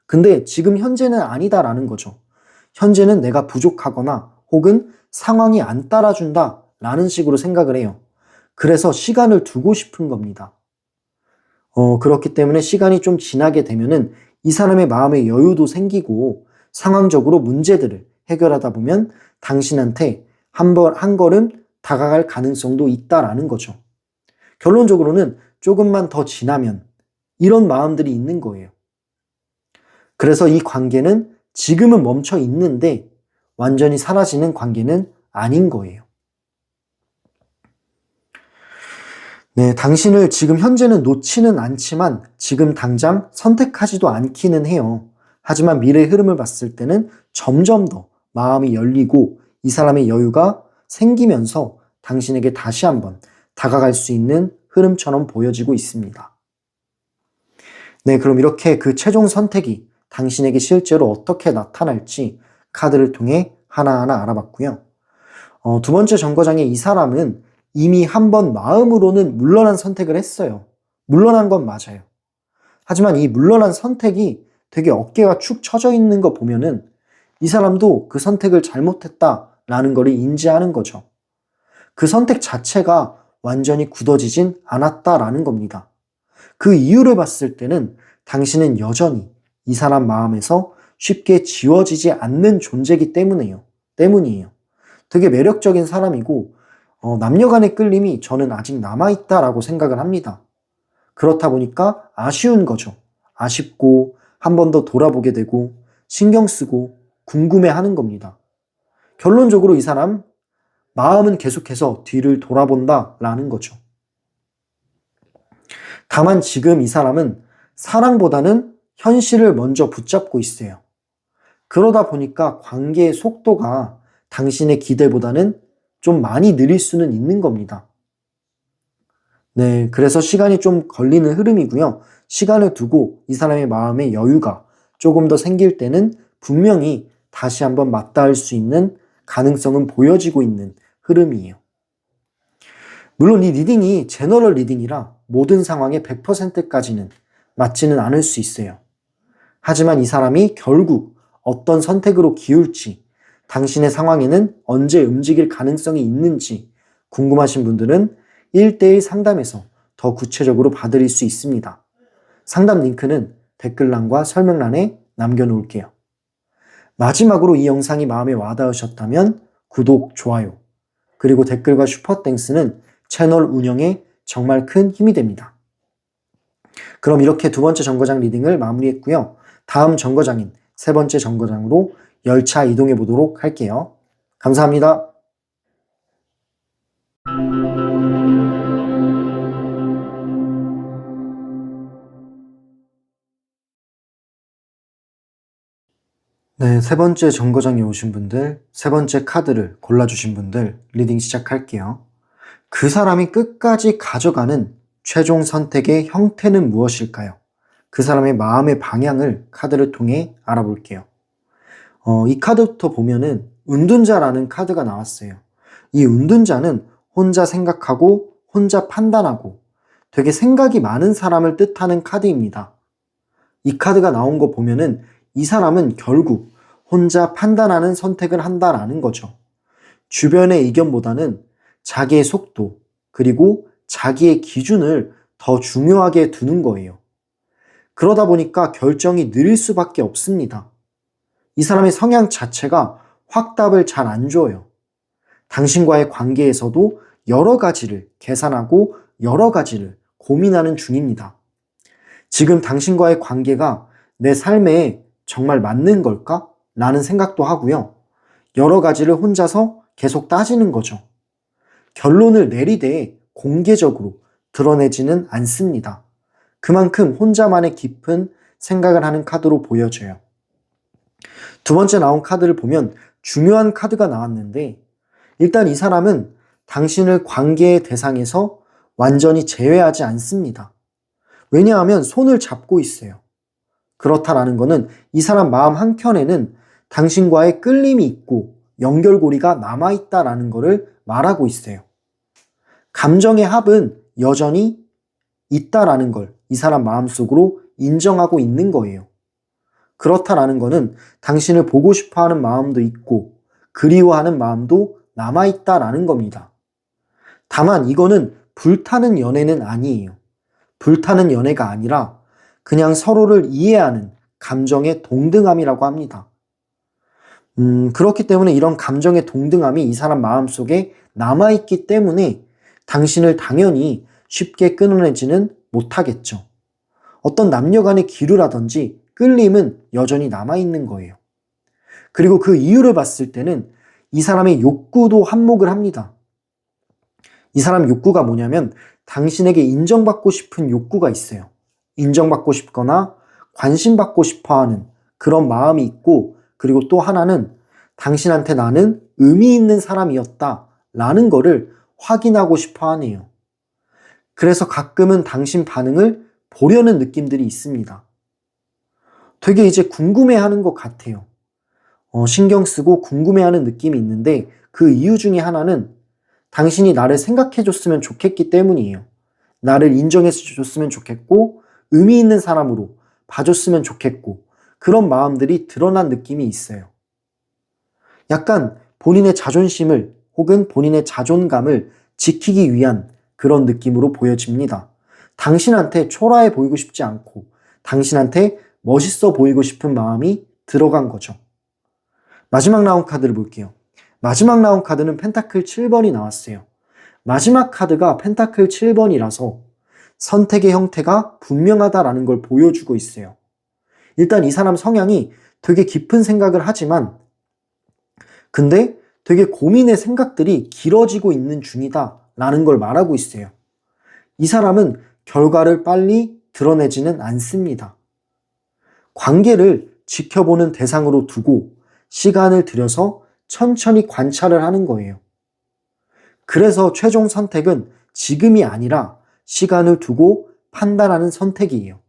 근데 지금 현재는 아니다라는 거죠. 현재는 내가 부족하거나 혹은 상황이 안 따라준다 라는 식으로 생각을 해요. 그래서 시간을 두고 싶은 겁니다. 그렇기 때문에 시간이 좀 지나게 되면은 이 사람의 마음의 여유도 생기고 상황적으로 문제들을 해결하다 보면 당신한테 한 걸음 다가갈 가능성도 있다라는 거죠. 결론적으로는 조금만 더 지나면 이런 마음들이 있는 거예요. 그래서 이 관계는 지금은 멈춰 있는데 완전히 사라지는 관계는 아닌 거예요. 네, 당신을 지금 현재는 놓지는 않지만 지금 당장 선택하지도 않기는 해요. 하지만 미래의 흐름을 봤을 때는 점점 더 마음이 열리고 이 사람의 여유가 생기면서 당신에게 다시 한번 다가갈 수 있는 흐름처럼 보여지고 있습니다. 네, 그럼 이렇게 그 최종 선택이 당신에게 실제로 어떻게 나타날지 카드를 통해 하나하나 알아봤고요. 두 번째 정거장에 이 사람은 이미 한 번 마음으로는 물러난 선택을 했어요. 물러난 건 맞아요. 하지만 이 물러난 선택이 되게 어깨가 축 처져 있는 거 보면은 이 사람도 그 선택을 잘못했다라는 걸 인지하는 거죠. 그 선택 자체가 완전히 굳어지진 않았다라는 겁니다. 그 이유를 봤을 때는 당신은 여전히 이 사람 마음에서 쉽게 지워지지 않는 존재이기 때문이에요. 되게 매력적인 사람이고 남녀 간의 끌림이 저는 아직 남아있다라고 생각을 합니다. 그렇다 보니까 아쉬운 거죠. 아쉽고 한 번 더 돌아보게 되고 신경 쓰고 궁금해하는 겁니다. 결론적으로 이 사람 마음은 계속해서 뒤를 돌아본다라는 거죠. 다만 지금 이 사람은 사랑보다는 현실을 먼저 붙잡고 있어요. 그러다 보니까 관계의 속도가 당신의 기대보다는 좀 많이 느릴 수는 있는 겁니다. 네, 그래서 시간이 좀 걸리는 흐름이고요. 시간을 두고 이 사람의 마음의 여유가 조금 더 생길 때는 분명히 다시 한번 맞닿을 수 있는 가능성은 보여지고 있는 흐름이에요. 물론 이 리딩이 제너럴 리딩이라 모든 상황에 100%까지는 맞지는 않을 수 있어요. 하지만 이 사람이 결국 어떤 선택으로 기울지, 당신의 상황에는 언제 움직일 가능성이 있는지 궁금하신 분들은 1대1 상담에서 더 구체적으로 봐드릴 수 있습니다. 상담 링크는 댓글란과 설명란에 남겨놓을게요. 마지막으로 이 영상이 마음에 와닿으셨다면 구독, 좋아요, 그리고 댓글과 슈퍼땡스는 채널 운영에 정말 큰 힘이 됩니다. 그럼 이렇게 두 번째 정거장 리딩을 마무리했고요. 다음 정거장인 세 번째 정거장으로 열차 이동해 보도록 할게요. 감사합니다. 네, 세 번째 정거장에 오신 분들, 세 번째 카드를 골라주신 분들 리딩 시작할게요. 그 사람이 끝까지 가져가는 최종 선택의 형태는 무엇일까요? 그 사람의 마음의 방향을 카드를 통해 알아볼게요. 이 카드부터 보면은 은둔자라는 카드가 나왔어요. 이 은둔자는 혼자 생각하고 혼자 판단하고 되게 생각이 많은 사람을 뜻하는 카드입니다. 이 카드가 나온 거 보면은 이 사람은 결국 혼자 판단하는 선택을 한다라는 거죠. 주변의 의견보다는 자기의 속도 그리고 자기의 기준을 더 중요하게 두는 거예요. 그러다 보니까 결정이 느릴 수밖에 없습니다. 이 사람의 성향 자체가 확답을 잘 안 줘요. 당신과의 관계에서도 여러 가지를 계산하고 여러 가지를 고민하는 중입니다. 지금 당신과의 관계가 내 삶에 정말 맞는 걸까? 라는 생각도 하고요. 여러 가지를 혼자서 계속 따지는 거죠. 결론을 내리되 공개적으로 드러내지는 않습니다. 그만큼 혼자만의 깊은 생각을 하는 카드로 보여져요. 두 번째 나온 카드를 보면 중요한 카드가 나왔는데 일단 이 사람은 당신을 관계의 대상에서 완전히 제외하지 않습니다. 왜냐하면 손을 잡고 있어요. 그렇다라는 것은 이 사람 마음 한켠에는 당신과의 끌림이 있고 연결고리가 남아있다라는 것을 말하고 있어요. 감정의 합은 여전히 있다라는 걸 이 사람 마음속으로 인정하고 있는 거예요. 그렇다라는 것은 당신을 보고 싶어하는 마음도 있고 그리워하는 마음도 남아있다라는 겁니다. 다만 이거는 불타는 연애는 아니에요. 불타는 연애가 아니라 그냥 서로를 이해하는 감정의 동등함이라고 합니다. 그렇기 때문에 이런 감정의 동등함이 이 사람 마음속에 남아있기 때문에 당신을 당연히 쉽게 끊어내지는 못하겠죠. 어떤 남녀 간의 기류라든지 끌림은 여전히 남아있는 거예요. 그리고 그 이유를 봤을 때는 이 사람의 욕구도 한몫을 합니다. 이 사람 욕구가 뭐냐면 당신에게 인정받고 싶은 욕구가 있어요. 인정받고 싶거나 관심받고 싶어하는 그런 마음이 있고 그리고 또 하나는 당신한테 나는 의미 있는 사람이었다 라는 거를 확인하고 싶어 하네요. 그래서 가끔은 당신 반응을 보려는 느낌들이 있습니다. 되게 이제 궁금해하는 것 같아요. 신경 쓰고 궁금해하는 느낌이 있는데 그 이유 중에 하나는 당신이 나를 생각해줬으면 좋겠기 때문이에요. 나를 인정해줬으면 좋겠고 의미 있는 사람으로 봐줬으면 좋겠고 그런 마음들이 드러난 느낌이 있어요. 약간 본인의 자존심을 혹은 본인의 자존감을 지키기 위한 그런 느낌으로 보여집니다. 당신한테 초라해 보이고 싶지 않고 당신한테 멋있어 보이고 싶은 마음이 들어간 거죠. 마지막 나온 카드를 볼게요. 마지막 나온 카드는 펜타클 7번이 나왔어요. 마지막 카드가 펜타클 7번이라서 선택의 형태가 분명하다라는 걸 보여주고 있어요. 일단 이 사람 성향이 되게 깊은 생각을 하지만 근데 되게 고민의 생각들이 길어지고 있는 중이다 라는 걸 말하고 있어요. 이 사람은 결과를 빨리 드러내지는 않습니다. 관계를 지켜보는 대상으로 두고 시간을 들여서 천천히 관찰을 하는 거예요. 그래서 최종 선택은 지금이 아니라 시간을 두고 판단하는 선택이에요.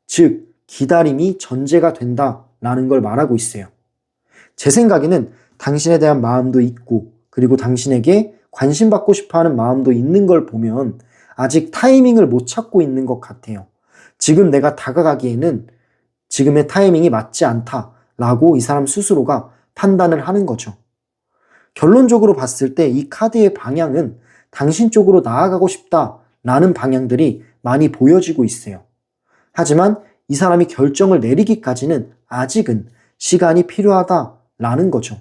즉, 기다림이 전제가 된다라는 걸 말하고 있어요. 제 생각에는 당신에 대한 마음도 있고 그리고 당신에게 관심받고 싶어하는 마음도 있는 걸 보면 아직 타이밍을 못 찾고 있는 것 같아요. 지금 내가 다가가기에는 지금의 타이밍이 맞지 않다라고 이 사람 스스로가 판단을 하는 거죠. 결론적으로 봤을 때 이 카드의 방향은 당신 쪽으로 나아가고 싶다라는 방향들이 많이 보여지고 있어요. 하지만 이 사람이 결정을 내리기까지는 아직은 시간이 필요하다라는 거죠.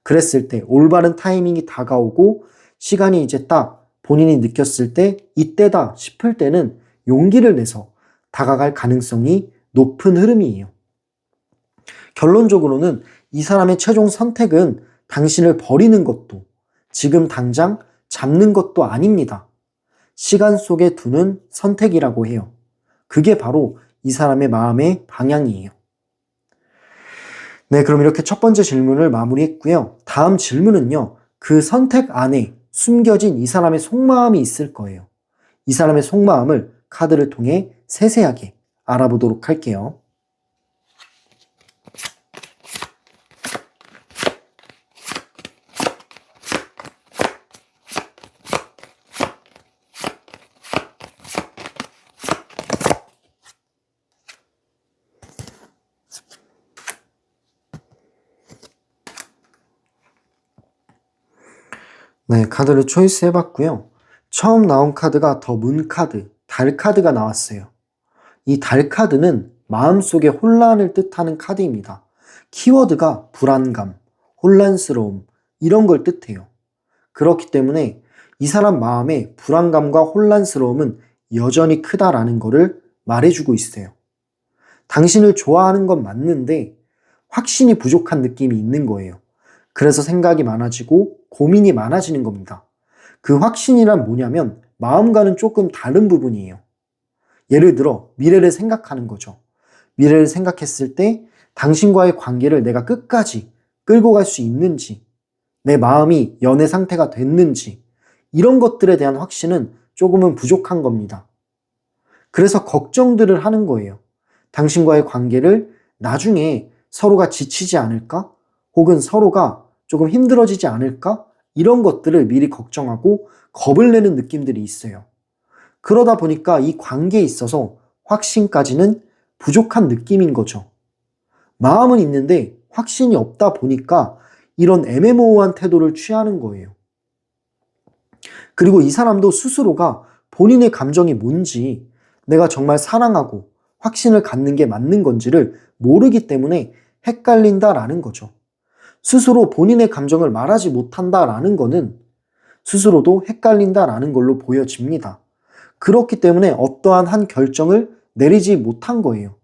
그랬을 때 올바른 타이밍이 다가오고 시간이 이제 딱 본인이 느꼈을 때 이때다 싶을 때는 용기를 내서 다가갈 가능성이 높은 흐름이에요. 결론적으로는 이 사람의 최종 선택은 당신을 버리는 것도 지금 당장 잡는 것도 아닙니다. 시간 속에 두는 선택이라고 해요. 그게 바로 이 사람의 마음의 방향이에요. 네, 그럼 이렇게 첫 번째 질문을 마무리했고요. 다음 질문은요. 그 선택 안에 숨겨진 이 사람의 속마음이 있을 거예요. 이 사람의 속마음을 카드를 통해 세세하게 알아보도록 할게요. 네, 카드를 초이스 해봤고요. 처음 나온 카드가 더 문 카드, 달 카드가 나왔어요. 이 달 카드는 마음속의 혼란을 뜻하는 카드입니다. 키워드가 불안감, 혼란스러움 이런 걸 뜻해요. 그렇기 때문에 이 사람 마음의 불안감과 혼란스러움은 여전히 크다라는 거를 말해주고 있어요. 당신을 좋아하는 건 맞는데 확신이 부족한 느낌이 있는 거예요. 그래서 생각이 많아지고 고민이 많아지는 겁니다. 그 확신이란 뭐냐면 마음과는 조금 다른 부분이에요. 예를 들어 미래를 생각하는 거죠. 미래를 생각했을 때 당신과의 관계를 내가 끝까지 끌고 갈 수 있는지, 내 마음이 연애 상태가 됐는지 이런 것들에 대한 확신은 조금은 부족한 겁니다. 그래서 걱정들을 하는 거예요. 당신과의 관계를 나중에 서로가 지치지 않을까? 혹은 서로가 조금 힘들어지지 않을까? 이런 것들을 미리 걱정하고 겁을 내는 느낌들이 있어요. 그러다 보니까 이 관계에 있어서 확신까지는 부족한 느낌인 거죠. 마음은 있는데 확신이 없다 보니까 이런 애매모호한 태도를 취하는 거예요. 그리고 이 사람도 스스로가 본인의 감정이 뭔지, 내가 정말 사랑하고 확신을 갖는 게 맞는 건지를 모르기 때문에 헷갈린다라는 거죠. 스스로 본인의 감정을 말하지 못한다라는 거는 스스로도 헷갈린다라는 걸로 보여집니다. 그렇기 때문에 어떠한 한 결정을 내리지 못한 거예요.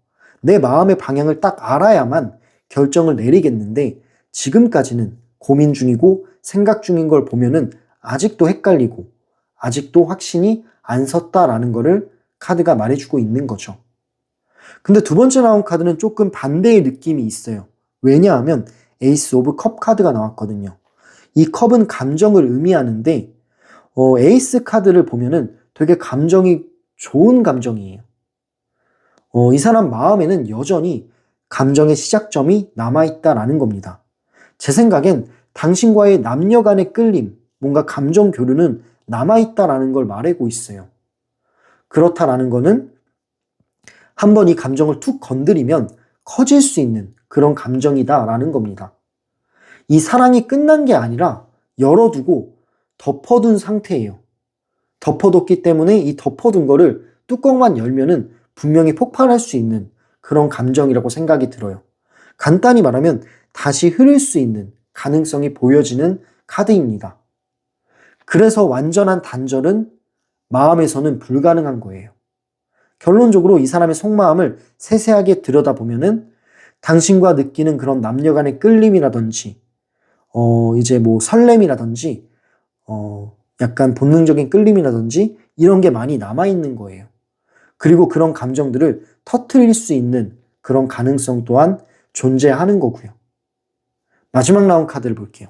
내 마음의 방향을 딱 알아야만 결정을 내리겠는데 지금까지는 고민 중이고 생각 중인 걸 보면은 아직도 헷갈리고 아직도 확신이 안 섰다라는 거를 카드가 말해주고 있는 거죠. 근데 두 번째 나온 카드는 조금 반대의 느낌이 있어요. 왜냐하면 에이스 오브 컵 카드가 나왔거든요. 이 컵은 감정을 의미하는데 에이스 카드를 보면은 되게 감정이 좋은 감정이에요. 이 사람 마음에는 여전히 감정의 시작점이 남아있다라는 겁니다. 제 생각엔 당신과의 남녀 간의 끌림, 뭔가 감정 교류는 남아있다라는 걸 말하고 있어요. 그렇다라는 거는 한번 이 감정을 툭 건드리면 커질 수 있는 그런 감정이다라는 겁니다. 이 사랑이 끝난 게 아니라 열어두고 덮어둔 상태예요. 덮어뒀기 때문에 이 덮어둔 거를 뚜껑만 열면은 분명히 폭발할 수 있는 그런 감정이라고 생각이 들어요. 간단히 말하면 다시 흐를 수 있는 가능성이 보여지는 카드입니다. 그래서 완전한 단절은 마음에서는 불가능한 거예요. 결론적으로 이 사람의 속마음을 세세하게 들여다보면은 당신과 느끼는 그런 남녀 간의 끌림이라든지, 이제 뭐 설렘이라든지, 약간 본능적인 끌림이라든지 이런 게 많이 남아있는 거예요. 그리고 그런 감정들을 터뜨릴 수 있는 그런 가능성 또한 존재하는 거고요. 마지막 나온 카드를 볼게요.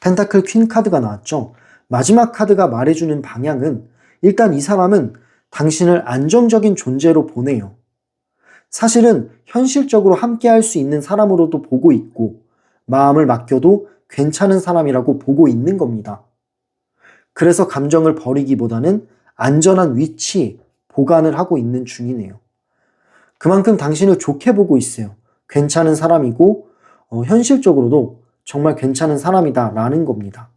펜타클 퀸 카드가 나왔죠. 마지막 카드가 말해주는 방향은 일단 이 사람은 당신을 안정적인 존재로 보내요. 사실은 현실적으로 함께 할 수 있는 사람으로도 보고 있고 마음을 맡겨도 괜찮은 사람이라고 보고 있는 겁니다. 그래서 감정을 버리기보다는 안전한 위치에 보관을 하고 있는 중이네요. 그만큼 당신을 좋게 보고 있어요. 괜찮은 사람이고 현실적으로도 정말 괜찮은 사람이다라는 겁니다.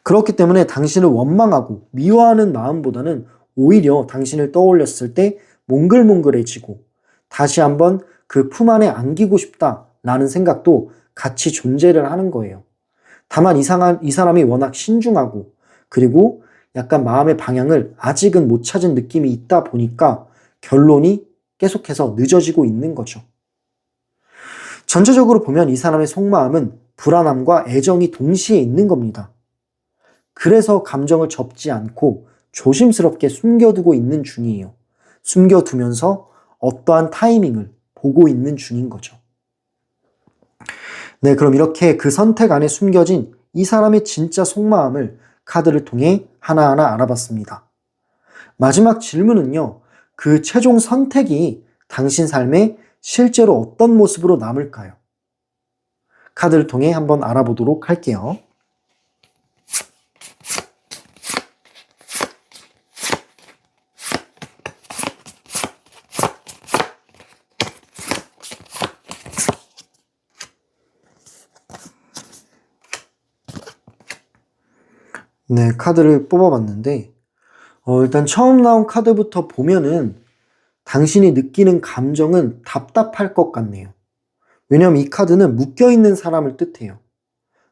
그렇기 때문에 당신을 원망하고 미워하는 마음보다는 오히려 당신을 떠올렸을 때 몽글몽글해지고 다시 한번 그 품 안에 안기고 싶다라는 생각도 같이 존재를 하는 거예요. 다만 이 사람이 워낙 신중하고 그리고 약간 마음의 방향을 아직은 못 찾은 느낌이 있다 보니까 결론이 계속해서 늦어지고 있는 거죠. 전체적으로 보면 이 사람의 속마음은 불안함과 애정이 동시에 있는 겁니다. 그래서 감정을 접지 않고 조심스럽게 숨겨두고 있는 중이에요. 숨겨두면서 어떠한 타이밍을 보고 있는 중인 거죠. 네, 그럼 이렇게 그 선택 안에 숨겨진 이 사람의 진짜 속마음을 카드를 통해 하나하나 알아봤습니다. 마지막 질문은요, 그 최종 선택이 당신 삶에 실제로 어떤 모습으로 남을까요? 카드를 통해 한번 알아보도록 할게요. 네, 카드를 뽑아봤는데 일단 처음 나온 카드부터 보면은 당신이 느끼는 감정은 답답할 것 같네요. 왜냐하면 이 카드는 묶여있는 사람을 뜻해요.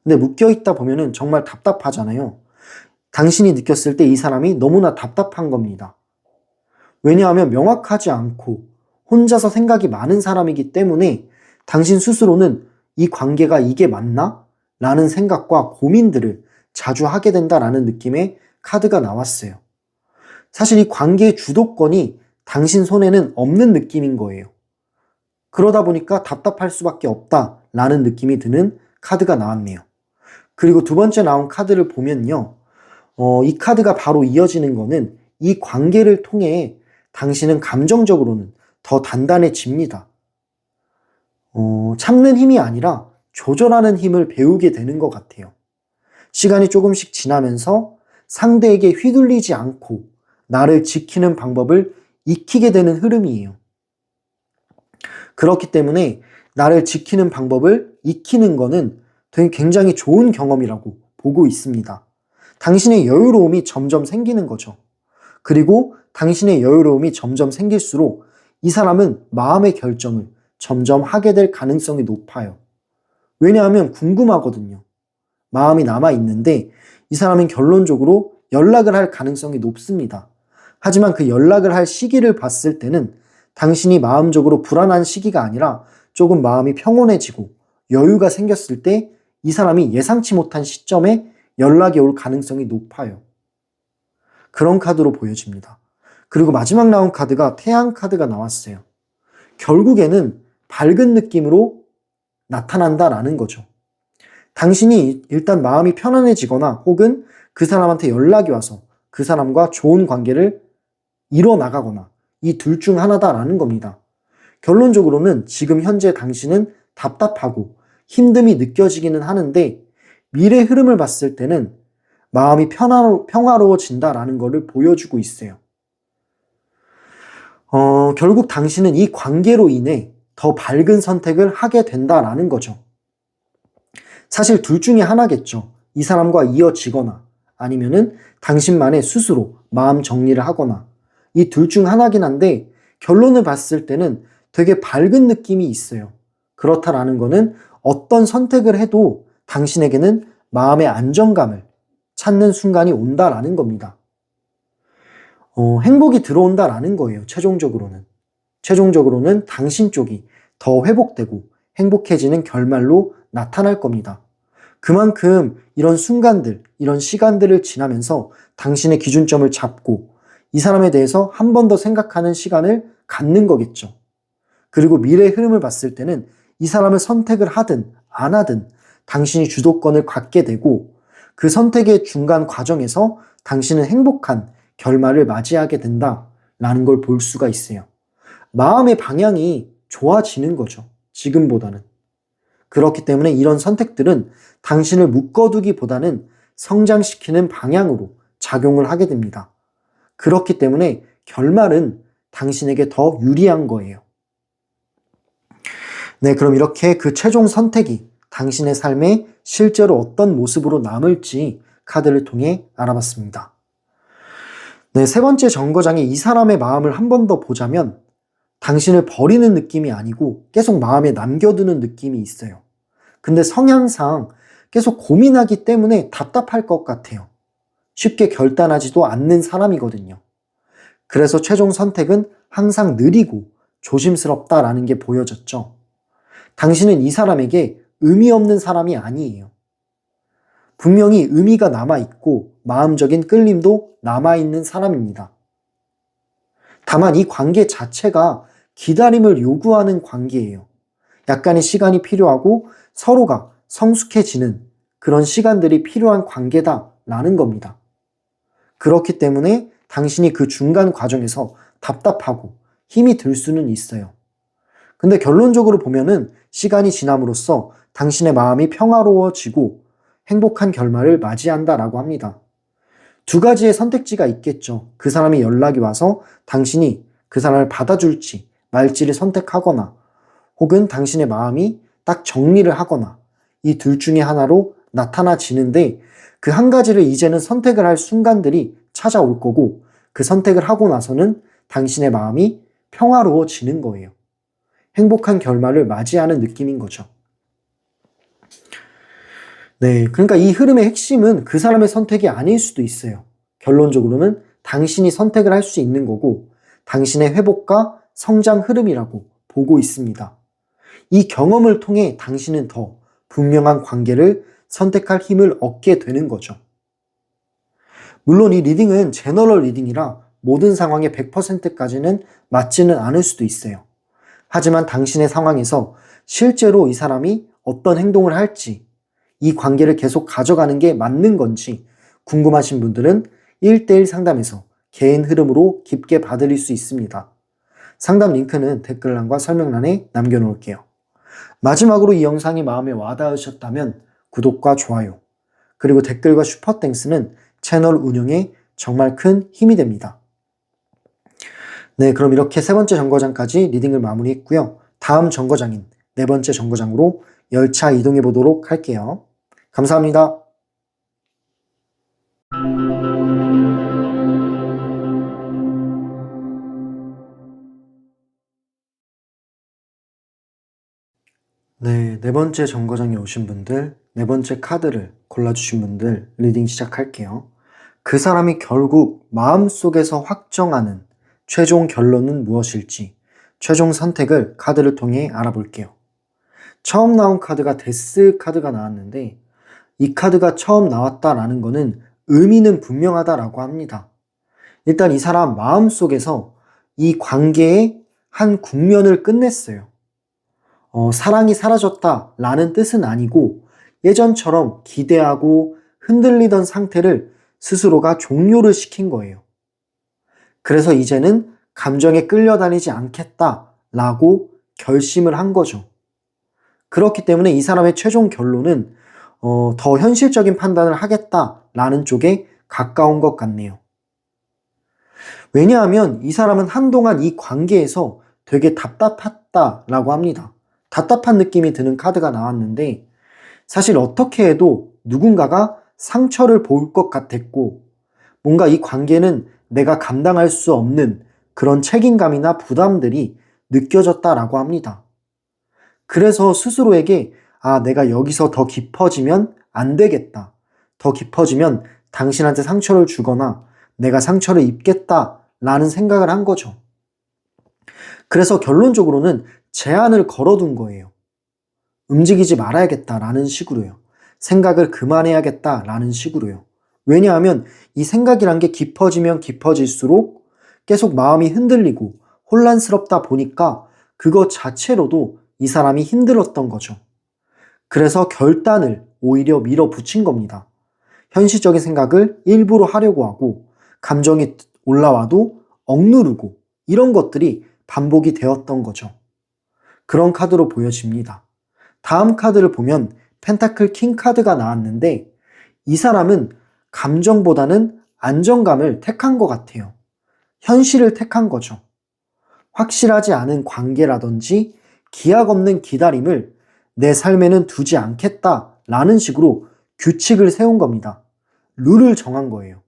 근데 묶여있다 보면은 정말 답답하잖아요. 당신이 느꼈을 때 이 사람이 너무나 답답한 겁니다. 왜냐하면 명확하지 않고 혼자서 생각이 많은 사람이기 때문에 당신 스스로는 이 관계가 이게 맞나? 라는 생각과 고민들을 자주 하게 된다라는 느낌의 카드가 나왔어요. 사실 이 관계의 주도권이 당신 손에는 없는 느낌인 거예요. 그러다 보니까 답답할 수밖에 없다라는 느낌이 드는 카드가 나왔네요. 그리고 두 번째 나온 카드를 보면요. 이 카드가 바로 이어지는 거는 이 관계를 통해 당신은 감정적으로는 더 단단해집니다. 참는 힘이 아니라 조절하는 힘을 배우게 되는 것 같아요. 시간이 조금씩 지나면서 상대에게 휘둘리지 않고 나를 지키는 방법을 익히게 되는 흐름이에요. 그렇기 때문에 나를 지키는 방법을 익히는 거는 되게 굉장히 좋은 경험이라고 보고 있습니다. 당신의 여유로움이 점점 생기는 거죠. 그리고 당신의 여유로움이 점점 생길수록 이 사람은 마음의 결정을 점점 하게 될 가능성이 높아요. 왜냐하면 궁금하거든요. 마음이 남아있는데 이 사람은 결론적으로 연락을 할 가능성이 높습니다. 하지만 그 연락을 할 시기를 봤을 때는 당신이 마음적으로 불안한 시기가 아니라 조금 마음이 평온해지고 여유가 생겼을 때 이 사람이 예상치 못한 시점에 연락이 올 가능성이 높아요. 그런 카드로 보여집니다. 그리고 마지막 나온 카드가 태양 카드가 나왔어요. 결국에는 밝은 느낌으로 나타난다라는 거죠. 당신이 일단 마음이 편안해지거나 혹은 그 사람한테 연락이 와서 그 사람과 좋은 관계를 이뤄나가거나 이 둘 중 하나다라는 겁니다. 결론적으로는 지금 현재 당신은 답답하고 힘듦이 느껴지기는 하는데 미래 흐름을 봤을 때는 마음이 평화로워진다라는 것을 보여주고 있어요. 결국 당신은 이 관계로 인해 더 밝은 선택을 하게 된다라는 거죠. 사실 둘 중에 하나겠죠. 이 사람과 이어지거나 아니면은 당신만의 스스로 마음 정리를 하거나 이 둘 중 하나긴 한데 결론을 봤을 때는 되게 밝은 느낌이 있어요. 그렇다라는 거는 어떤 선택을 해도 당신에게는 마음의 안정감을 찾는 순간이 온다라는 겁니다. 행복이 들어온다라는 거예요. 최종적으로는 당신 쪽이 더 회복되고 행복해지는 결말로 나타날 겁니다. 그만큼 이런 순간들, 이런 시간들을 지나면서 당신의 기준점을 잡고 이 사람에 대해서 한 번 더 생각하는 시간을 갖는 거겠죠. 그리고 미래의 흐름을 봤을 때는 이 사람을 선택을 하든 안 하든 당신이 주도권을 갖게 되고 그 선택의 중간 과정에서 당신은 행복한 결말을 맞이하게 된다라는 걸 볼 수가 있어요. 마음의 방향이 좋아지는 거죠. 지금보다는. 그렇기 때문에 이런 선택들은 당신을 묶어두기보다는 성장시키는 방향으로 작용을 하게 됩니다. 그렇기 때문에 결말은 당신에게 더 유리한 거예요. 네, 그럼 이렇게 그 최종 선택이 당신의 삶에 실제로 어떤 모습으로 남을지 카드를 통해 알아봤습니다. 네, 세 번째 정거장에 이 사람의 마음을 한 번 더 보자면 당신을 버리는 느낌이 아니고 계속 마음에 남겨두는 느낌이 있어요. 근데 성향상 계속 고민하기 때문에 답답할 것 같아요. 쉽게 결단하지도 않는 사람이거든요. 그래서 최종 선택은 항상 느리고 조심스럽다라는 게 보여졌죠. 당신은 이 사람에게 의미 없는 사람이 아니에요. 분명히 의미가 남아있고 마음적인 끌림도 남아있는 사람입니다. 다만 이 관계 자체가 기다림을 요구하는 관계예요. 약간의 시간이 필요하고 서로가 성숙해지는 그런 시간들이 필요한 관계다라는 겁니다. 그렇기 때문에 당신이 그 중간 과정에서 답답하고 힘이 들 수는 있어요. 근데 결론적으로 보면은 시간이 지남으로써 당신의 마음이 평화로워지고 행복한 결말을 맞이한다라고 합니다. 두 가지의 선택지가 있겠죠. 그 사람이 연락이 와서 당신이 그 사람을 받아줄지 말지를 선택하거나 혹은 당신의 마음이 딱 정리를 하거나 이 둘 중에 하나로 나타나지는데 그 한 가지를 이제는 선택을 할 순간들이 찾아올 거고 그 선택을 하고 나서는 당신의 마음이 평화로워지는 거예요. 행복한 결말을 맞이하는 느낌인 거죠. 네, 그러니까 이 흐름의 핵심은 그 사람의 선택이 아닐 수도 있어요. 결론적으로는 당신이 선택을 할 수 있는 거고 당신의 회복과 성장 흐름이라고 보고 있습니다. 이 경험을 통해 당신은 더 분명한 관계를 선택할 힘을 얻게 되는 거죠. 물론 이 리딩은 제너럴 리딩이라 모든 상황에 100%까지는 맞지는 않을 수도 있어요. 하지만 당신의 상황에서 실제로 이 사람이 어떤 행동을 할지, 이 관계를 계속 가져가는 게 맞는 건지 궁금하신 분들은 1대1 상담에서 개인 흐름으로 깊게 받으실 수 있습니다. 상담 링크는 댓글란과 설명란에 남겨놓을게요. 마지막으로 이 영상이 마음에 와닿으셨다면 구독과 좋아요, 그리고 댓글과 슈퍼땡스는 채널 운영에 정말 큰 힘이 됩니다. 네, 그럼 이렇게 세 번째 정거장까지 리딩을 마무리했고요. 다음 정거장인 네 번째 정거장으로 열차 이동해 보도록 할게요. 감사합니다. 네, 네 번째 정거장에 오신 분들, 네 번째 카드를 골라주신 분들 리딩 시작할게요. 그 사람이 결국 마음속에서 확정하는 최종 결론은 무엇일지 최종 선택을 카드를 통해 알아볼게요. 처음 나온 카드가 데스 카드가 나왔는데 이 카드가 처음 나왔다라는 거는 의미는 분명하다라고 합니다. 일단 이 사람 마음속에서 이 관계의 한 국면을 끝냈어요. 사랑이 사라졌다라는 뜻은 아니고 예전처럼 기대하고 흔들리던 상태를 스스로가 종료를 시킨 거예요. 그래서 이제는 감정에 끌려다니지 않겠다라고 결심을 한 거죠. 그렇기 때문에 이 사람의 최종 결론은 더 현실적인 판단을 하겠다라는 쪽에 가까운 것 같네요. 왜냐하면 이 사람은 한동안 이 관계에서 되게 답답했다라고 합니다. 답답한 느낌이 드는 카드가 나왔는데 사실 어떻게 해도 누군가가 상처를 볼 것 같았고 뭔가 이 관계는 내가 감당할 수 없는 그런 책임감이나 부담들이 느껴졌다라고 합니다. 그래서 스스로에게 내가 여기서 더 깊어지면 안 되겠다. 더 깊어지면 당신한테 상처를 주거나 내가 상처를 입겠다라는 생각을 한 거죠. 그래서 결론적으로는 제한을 걸어둔 거예요. 움직이지 말아야겠다라는 식으로요. 생각을 그만해야겠다라는 식으로요. 왜냐하면 이 생각이란 게 깊어지면 깊어질수록 계속 마음이 흔들리고 혼란스럽다 보니까 그것 자체로도 이 사람이 힘들었던 거죠. 그래서 결단을 오히려 밀어붙인 겁니다. 현실적인 생각을 일부러 하려고 하고 감정이 올라와도 억누르고 이런 것들이 반복이 되었던 거죠. 그런 카드로 보여집니다. 다음 카드를 보면 펜타클 킹 카드가 나왔는데 이 사람은 감정보다는 안정감을 택한 것 같아요. 현실을 택한 거죠. 확실하지 않은 관계라든지 기약 없는 기다림을 내 삶에는 두지 않겠다라는 식으로 규칙을 세운 겁니다. 룰을 정한 거예요.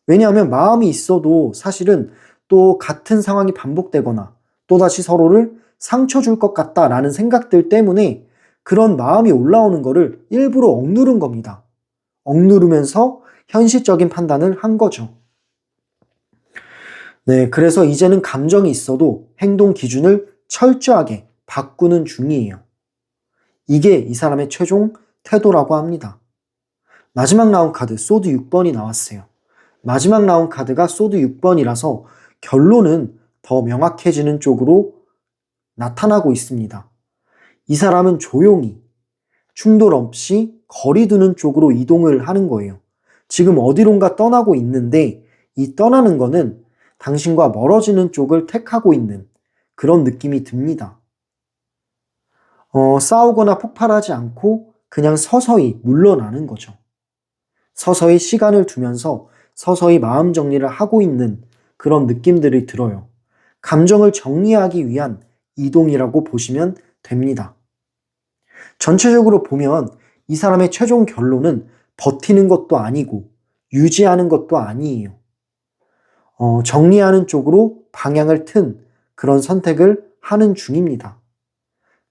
왜냐하면 마음이 있어도 사실은 또 같은 상황이 반복되거나 또다시 서로를 상처 줄 것 같다라는 생각들 때문에 그런 마음이 올라오는 거를 일부러 억누른 겁니다. 억누르면서 현실적인 판단을 한 거죠. 네, 그래서 이제는 감정이 있어도 행동 기준을 철저하게 바꾸는 중이에요. 이게 이 사람의 최종 태도라고 합니다. 마지막 나온 카드 소드 6번이 나왔어요. 마지막 나온 카드가 소드 6번이라서 결론은 더 명확해지는 쪽으로 나타나고 있습니다. 이 사람은 조용히 충돌 없이 거리 두는 쪽으로 이동을 하는 거예요. 지금 어디론가 떠나고 있는데 이 떠나는 거는 당신과 멀어지는 쪽을 택하고 있는 그런 느낌이 듭니다. 싸우거나 폭발하지 않고 그냥 서서히 물러나는 거죠. 서서히 시간을 두면서 서서히 마음 정리를 하고 있는 그런 느낌들이 들어요. 감정을 정리하기 위한 이동이라고 보시면 됩니다. 전체적으로 보면 이 사람의 최종 결론은 버티는 것도 아니고 유지하는 것도 아니에요. 정리하는 쪽으로 방향을 튼 그런 선택을 하는 중입니다.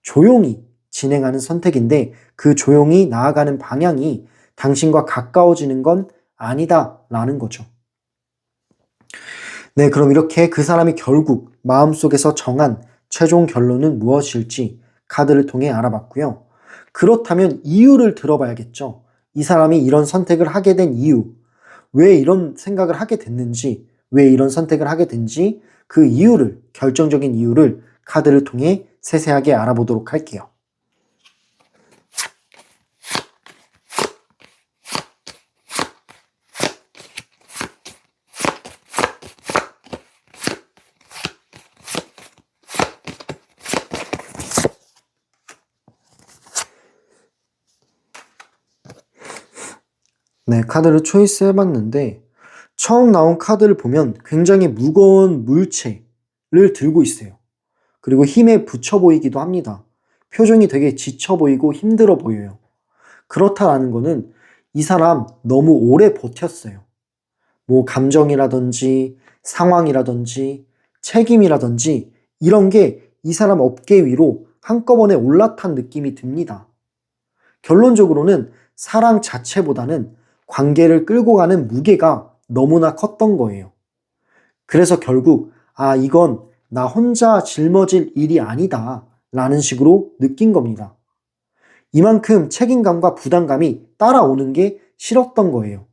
조용히 진행하는 선택인데 그 조용히 나아가는 방향이 당신과 가까워지는 건 아니다라는 거죠. 네, 그럼 이렇게 그 사람이 결국 마음속에서 정한 최종 결론은 무엇일지 카드를 통해 알아봤고요. 그렇다면 이유를 들어봐야겠죠. 이 사람이 이런 선택을 하게 된 이유, 왜 이런 생각을 하게 됐는지, 왜 이런 선택을 하게 된지 그 이유를, 결정적인 이유를 카드를 통해 세세하게 알아보도록 할게요. 네, 카드를 초이스 해봤는데 처음 나온 카드를 보면 굉장히 무거운 물체를 들고 있어요. 그리고 힘에 부쳐 보이기도 합니다. 표정이 되게 지쳐 보이고 힘들어 보여요. 그렇다라는 거는 이 사람 너무 오래 버텼어요. 뭐 감정이라든지 상황이라든지 책임이라든지 이런 게 이 사람 어깨 위로 한꺼번에 올라탄 느낌이 듭니다. 결론적으로는 사랑 자체보다는 관계를 끌고 가는 무게가 너무나 컸던 거예요. 그래서 결국 이건 나 혼자 짊어질 일이 아니다 라는 식으로 느낀 겁니다. 이만큼 책임감과 부담감이 따라오는 게 싫었던 거예요.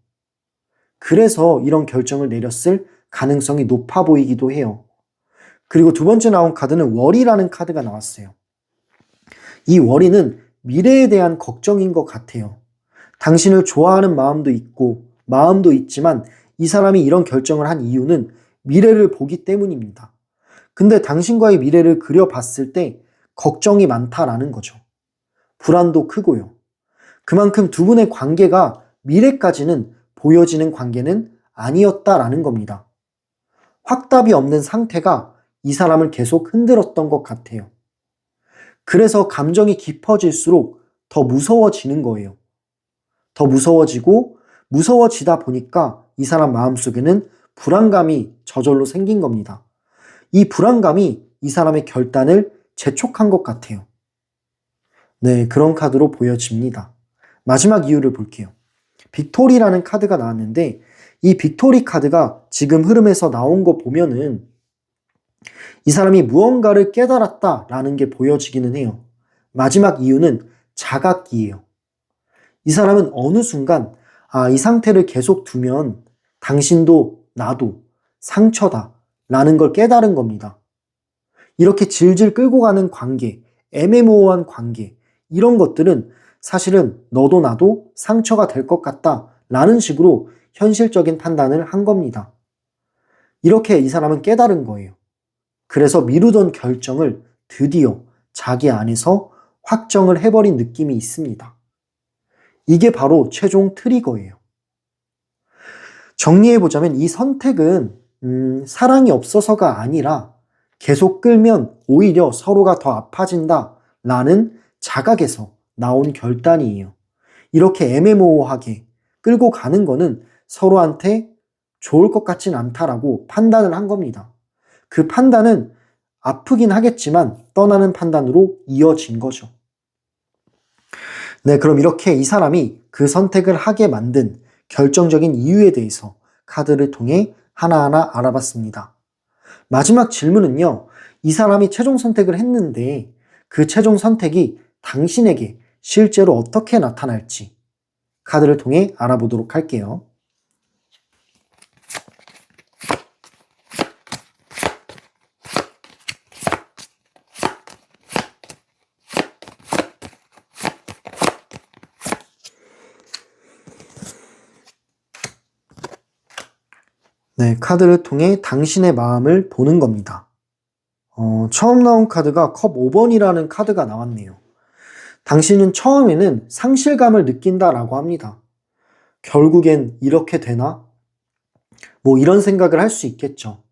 그래서 이런 결정을 내렸을 가능성이 높아 보이기도 해요. 그리고 두 번째 나온 카드는 월이라는 카드가 나왔어요. 이 월이는 미래에 대한 걱정인 것 같아요. 당신을 좋아하는 마음도 있고 마음도 있지만 이 사람이 이런 결정을 한 이유는 미래를 보기 때문입니다. 근데 당신과의 미래를 그려봤을 때 걱정이 많다라는 거죠. 불안도 크고요. 그만큼 두 분의 관계가 미래까지는 보여지는 관계는 아니었다라는 겁니다. 확답이 없는 상태가 이 사람을 계속 흔들었던 것 같아요. 그래서 감정이 깊어질수록 더 무서워지는 거예요. 더 무서워지고 무서워지다 보니까 이 사람 마음속에는 불안감이 저절로 생긴 겁니다. 이 불안감이 이 사람의 결단을 재촉한 것 같아요. 네, 그런 카드로 보여집니다. 마지막 이유를 볼게요. 빅토리라는 카드가 나왔는데 이 빅토리 카드가 지금 흐름에서 나온 거 보면은 이 사람이 무언가를 깨달았다라는 게 보여지기는 해요. 마지막 이유는 자각이에요. 이 사람은 어느 순간 이 상태를 계속 두면 당신도 나도 상처다라는 걸 깨달은 겁니다. 이렇게 질질 끌고 가는 관계, 애매모호한 관계 이런 것들은 사실은 너도 나도 상처가 될 것 같다라는 식으로 현실적인 판단을 한 겁니다. 이렇게 이 사람은 깨달은 거예요. 그래서 미루던 결정을 드디어 자기 안에서 확정을 해버린 느낌이 있습니다. 이게 바로 최종 트리거예요. 정리해보자면 이 선택은 사랑이 없어서가 아니라 계속 끌면 오히려 서로가 더 아파진다 라는 자각에서 나온 결단이에요. 이렇게 애매모호하게 끌고 가는 거는 서로한테 좋을 것 같진 않다라고 판단을 한 겁니다. 그 판단은 아프긴 하겠지만 떠나는 판단으로 이어진 거죠. 네, 그럼 이렇게 이 사람이 그 선택을 하게 만든 결정적인 이유에 대해서 카드를 통해 하나하나 알아봤습니다. 마지막 질문은요, 이 사람이 최종 선택을 했는데 그 최종 선택이 당신에게 실제로 어떻게 나타날지 카드를 통해 알아보도록 할게요. 네, 카드를 통해 당신의 마음을 보는 겁니다. 처음 나온 카드가 컵 5번이라는 카드가 나왔네요. 당신은 처음에는 상실감을 느낀다라고 합니다. 결국엔 이렇게 되나? 뭐 이런 생각을 할 수 있겠죠.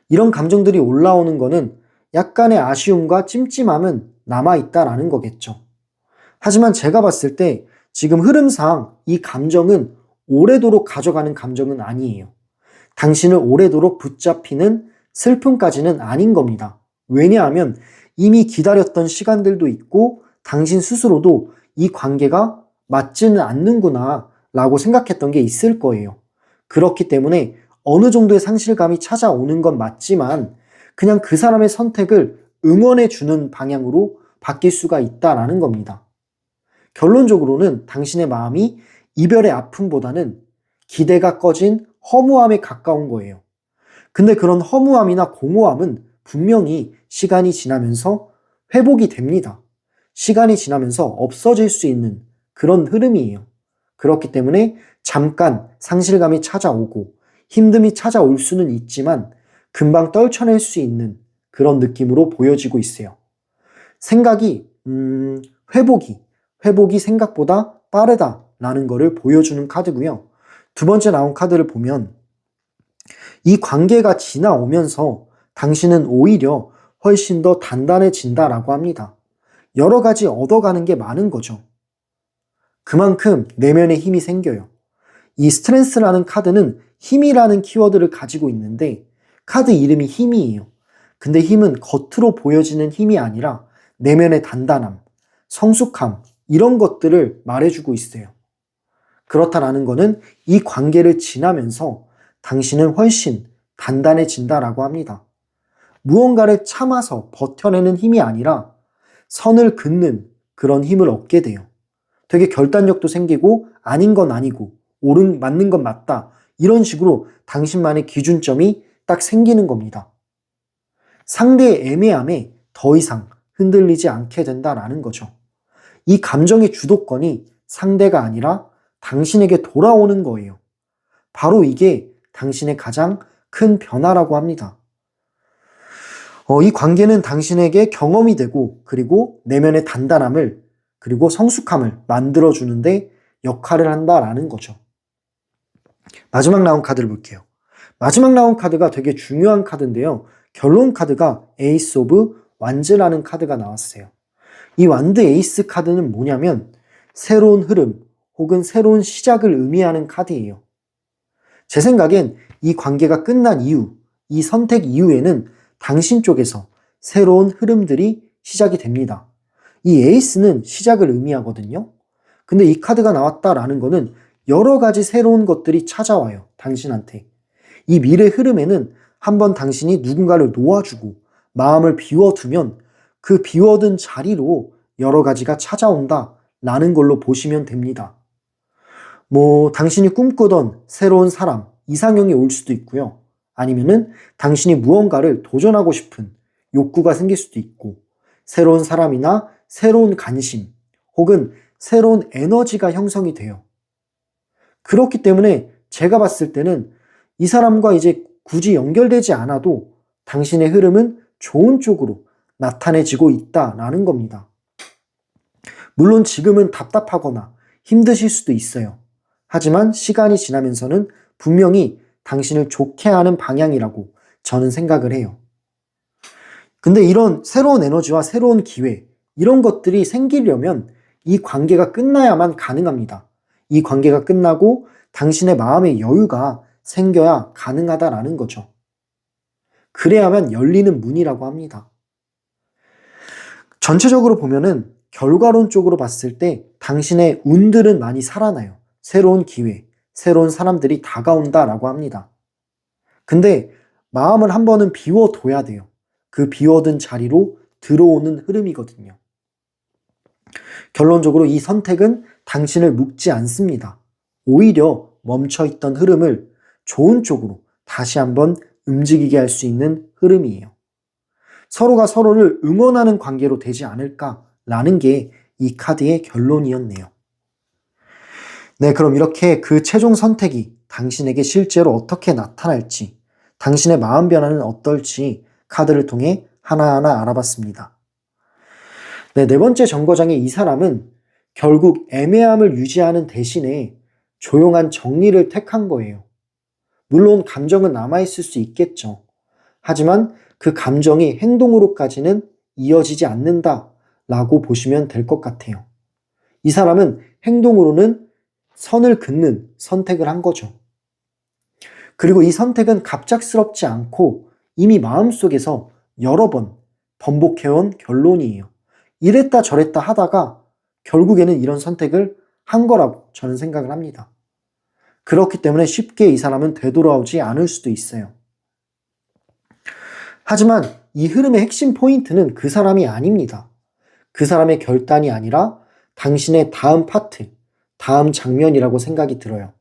이런 감정들이 올라오는 거는 약간의 아쉬움과 찜찜함은 남아있다라는 거겠죠. 하지만 제가 봤을 때 지금 흐름상 이 감정은 오래도록 가져가는 감정은 아니에요. 당신을 오래도록 붙잡히는 슬픔까지는 아닌 겁니다. 왜냐하면 이미 기다렸던 시간들도 있고 당신 스스로도 이 관계가 맞지는 않는구나 라고 생각했던 게 있을 거예요. 그렇기 때문에 어느 정도의 상실감이 찾아오는 건 맞지만 그냥 그 사람의 선택을 응원해 주는 방향으로 바뀔 수가 있다라는 겁니다. 결론적으로는 당신의 마음이 이별의 아픔보다는 기대가 꺼진 허무함에 가까운 거예요. 근데 그런 허무함이나 공허함은 분명히 시간이 지나면서 회복이 됩니다. 시간이 지나면서 없어질 수 있는 그런 흐름이에요. 그렇기 때문에 잠깐 상실감이 찾아오고 힘듦이 찾아올 수는 있지만 금방 떨쳐낼 수 있는 그런 느낌으로 보여지고 있어요. 생각이 회복이 생각보다 빠르다라는 거를 보여주는 카드고요. 두 번째 나온 카드를 보면 이 관계가 지나오면서 당신은 오히려 훨씬 더 단단해진다라고 합니다. 여러 가지 얻어가는 게 많은 거죠. 그만큼 내면에 힘이 생겨요. 이 스트렝스라는 카드는 힘이라는 키워드를 가지고 있는데 카드 이름이 힘이에요. 근데 힘은 겉으로 보여지는 힘이 아니라 내면의 단단함, 성숙함 이런 것들을 말해주고 있어요. 그렇다라는 거는 이 관계를 지나면서 당신은 훨씬 단단해진다라고 합니다. 무언가를 참아서 버텨내는 힘이 아니라 선을 긋는 그런 힘을 얻게 돼요. 되게 결단력도 생기고 아닌 건 아니고 맞는 건 맞다. 이런 식으로 당신만의 기준점이 딱 생기는 겁니다. 상대의 애매함에 더 이상 흔들리지 않게 된다라는 거죠. 이 감정의 주도권이 상대가 아니라 당신에게 돌아오는 거예요. 바로 이게 당신의 가장 큰 변화라고 합니다. 이 관계는 당신에게 경험이 되고 그리고 내면의 단단함을 그리고 성숙함을 만들어주는데 역할을 한다라는 거죠. 마지막 나온 카드를 볼게요. 마지막 나온 카드가 되게 중요한 카드인데요. 결론 카드가 에이스 오브 완즈라는 카드가 나왔어요. 이 완드 에이스 카드는 뭐냐면 새로운 흐름 혹은 새로운 시작을 의미하는 카드예요. 제 생각엔 이 관계가 끝난 이후, 이 선택 이후에는 당신 쪽에서 새로운 흐름들이 시작이 됩니다. 이 에이스는 시작을 의미하거든요. 근데 이 카드가 나왔다라는 거는 여러 가지 새로운 것들이 찾아와요. 당신한테. 이 미래 흐름에는 한번 당신이 누군가를 놓아주고 마음을 비워두면 그 비워둔 자리로 여러 가지가 찾아온다라는 걸로 보시면 됩니다. 당신이 꿈꾸던 새로운 사람, 이상형이 올 수도 있고요. 아니면은 당신이 무언가를 도전하고 싶은 욕구가 생길 수도 있고, 새로운 사람이나 새로운 관심, 혹은 새로운 에너지가 형성이 돼요. 그렇기 때문에 제가 봤을 때는 이 사람과 이제 굳이 연결되지 않아도 당신의 흐름은 좋은 쪽으로 나타내지고 있다라는 겁니다. 물론 지금은 답답하거나 힘드실 수도 있어요. 하지만 시간이 지나면서는 분명히 당신을 좋게 하는 방향이라고 저는 생각을 해요. 근데 이런 새로운 에너지와 새로운 기회, 이런 것들이 생기려면 이 관계가 끝나야만 가능합니다. 이 관계가 끝나고 당신의 마음의 여유가 생겨야 가능하다라는 거죠. 그래야만 열리는 문이라고 합니다. 전체적으로 보면은 결과론적으로 봤을 때 당신의 운들은 많이 살아나요. 새로운 기회, 새로운 사람들이 다가온다라고 합니다. 근데 마음을 한 번은 비워둬야 돼요. 그 비워둔 자리로 들어오는 흐름이거든요. 결론적으로 이 선택은 당신을 묶지 않습니다. 오히려 멈춰있던 흐름을 좋은 쪽으로 다시 한번 움직이게 할 수 있는 흐름이에요. 서로가 서로를 응원하는 관계로 되지 않을까라는 게 이 카드의 결론이었네요. 네, 그럼 이렇게 그 최종 선택이 당신에게 실제로 어떻게 나타날지, 당신의 마음 변화는 어떨지 카드를 통해 하나하나 알아봤습니다. 네, 네 번째 정거장의 이 사람은 결국 애매함을 유지하는 대신에 조용한 정리를 택한 거예요. 물론 감정은 남아있을 수 있겠죠. 하지만 그 감정이 행동으로까지는 이어지지 않는다라고 보시면 될 것 같아요. 이 사람은 행동으로는 선을 긋는 선택을 한 거죠. 그리고 이 선택은 갑작스럽지 않고 이미 마음속에서 여러 번 번복해온 결론이에요. 이랬다 저랬다 하다가 결국에는 이런 선택을 한 거라고 저는 생각을 합니다. 그렇기 때문에 쉽게 이 사람은 되돌아오지 않을 수도 있어요. 하지만 이 흐름의 핵심 포인트는 그 사람이 아닙니다. 그 사람의 결단이 아니라 당신의 다음 파트, 다음 장면이라고 생각이 들어요.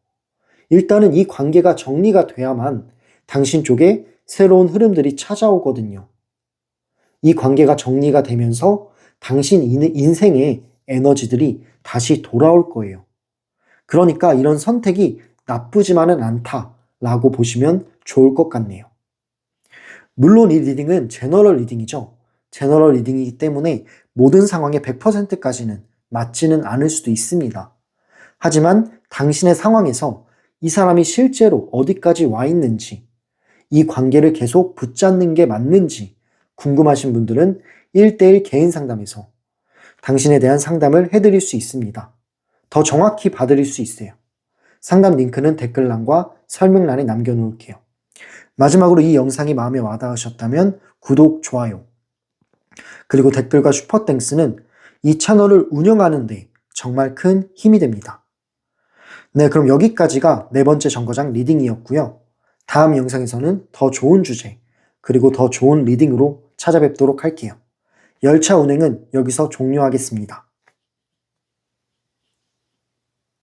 일단은 이 관계가 정리가 돼야만 당신 쪽에 새로운 흐름들이 찾아오거든요. 이 관계가 정리가 되면서 당신 인생의 에너지들이 다시 돌아올 거예요. 그러니까 이런 선택이 나쁘지만은 않다라고 보시면 좋을 것 같네요. 물론 이 리딩은 제너럴 리딩이죠. 제너럴 리딩이기 때문에 모든 상황에 100%까지는 맞지는 않을 수도 있습니다. 하지만 당신의 상황에서 이 사람이 실제로 어디까지 와 있는지, 이 관계를 계속 붙잡는 게 맞는지 궁금하신 분들은 1대1 개인 상담에서 당신에 대한 상담을 해드릴 수 있습니다. 더 정확히 봐드릴 수 있어요. 상담 링크는 댓글란과 설명란에 남겨놓을게요. 마지막으로 이 영상이 마음에 와닿으셨다면 구독, 좋아요, 그리고 댓글과 슈퍼땡스는 이 채널을 운영하는데 정말 큰 힘이 됩니다. 네, 그럼 여기까지가 네 번째 정거장 리딩이었고요. 다음 영상에서는 더 좋은 주제, 그리고 더 좋은 리딩으로 찾아뵙도록 할게요. 열차 운행은 여기서 종료하겠습니다.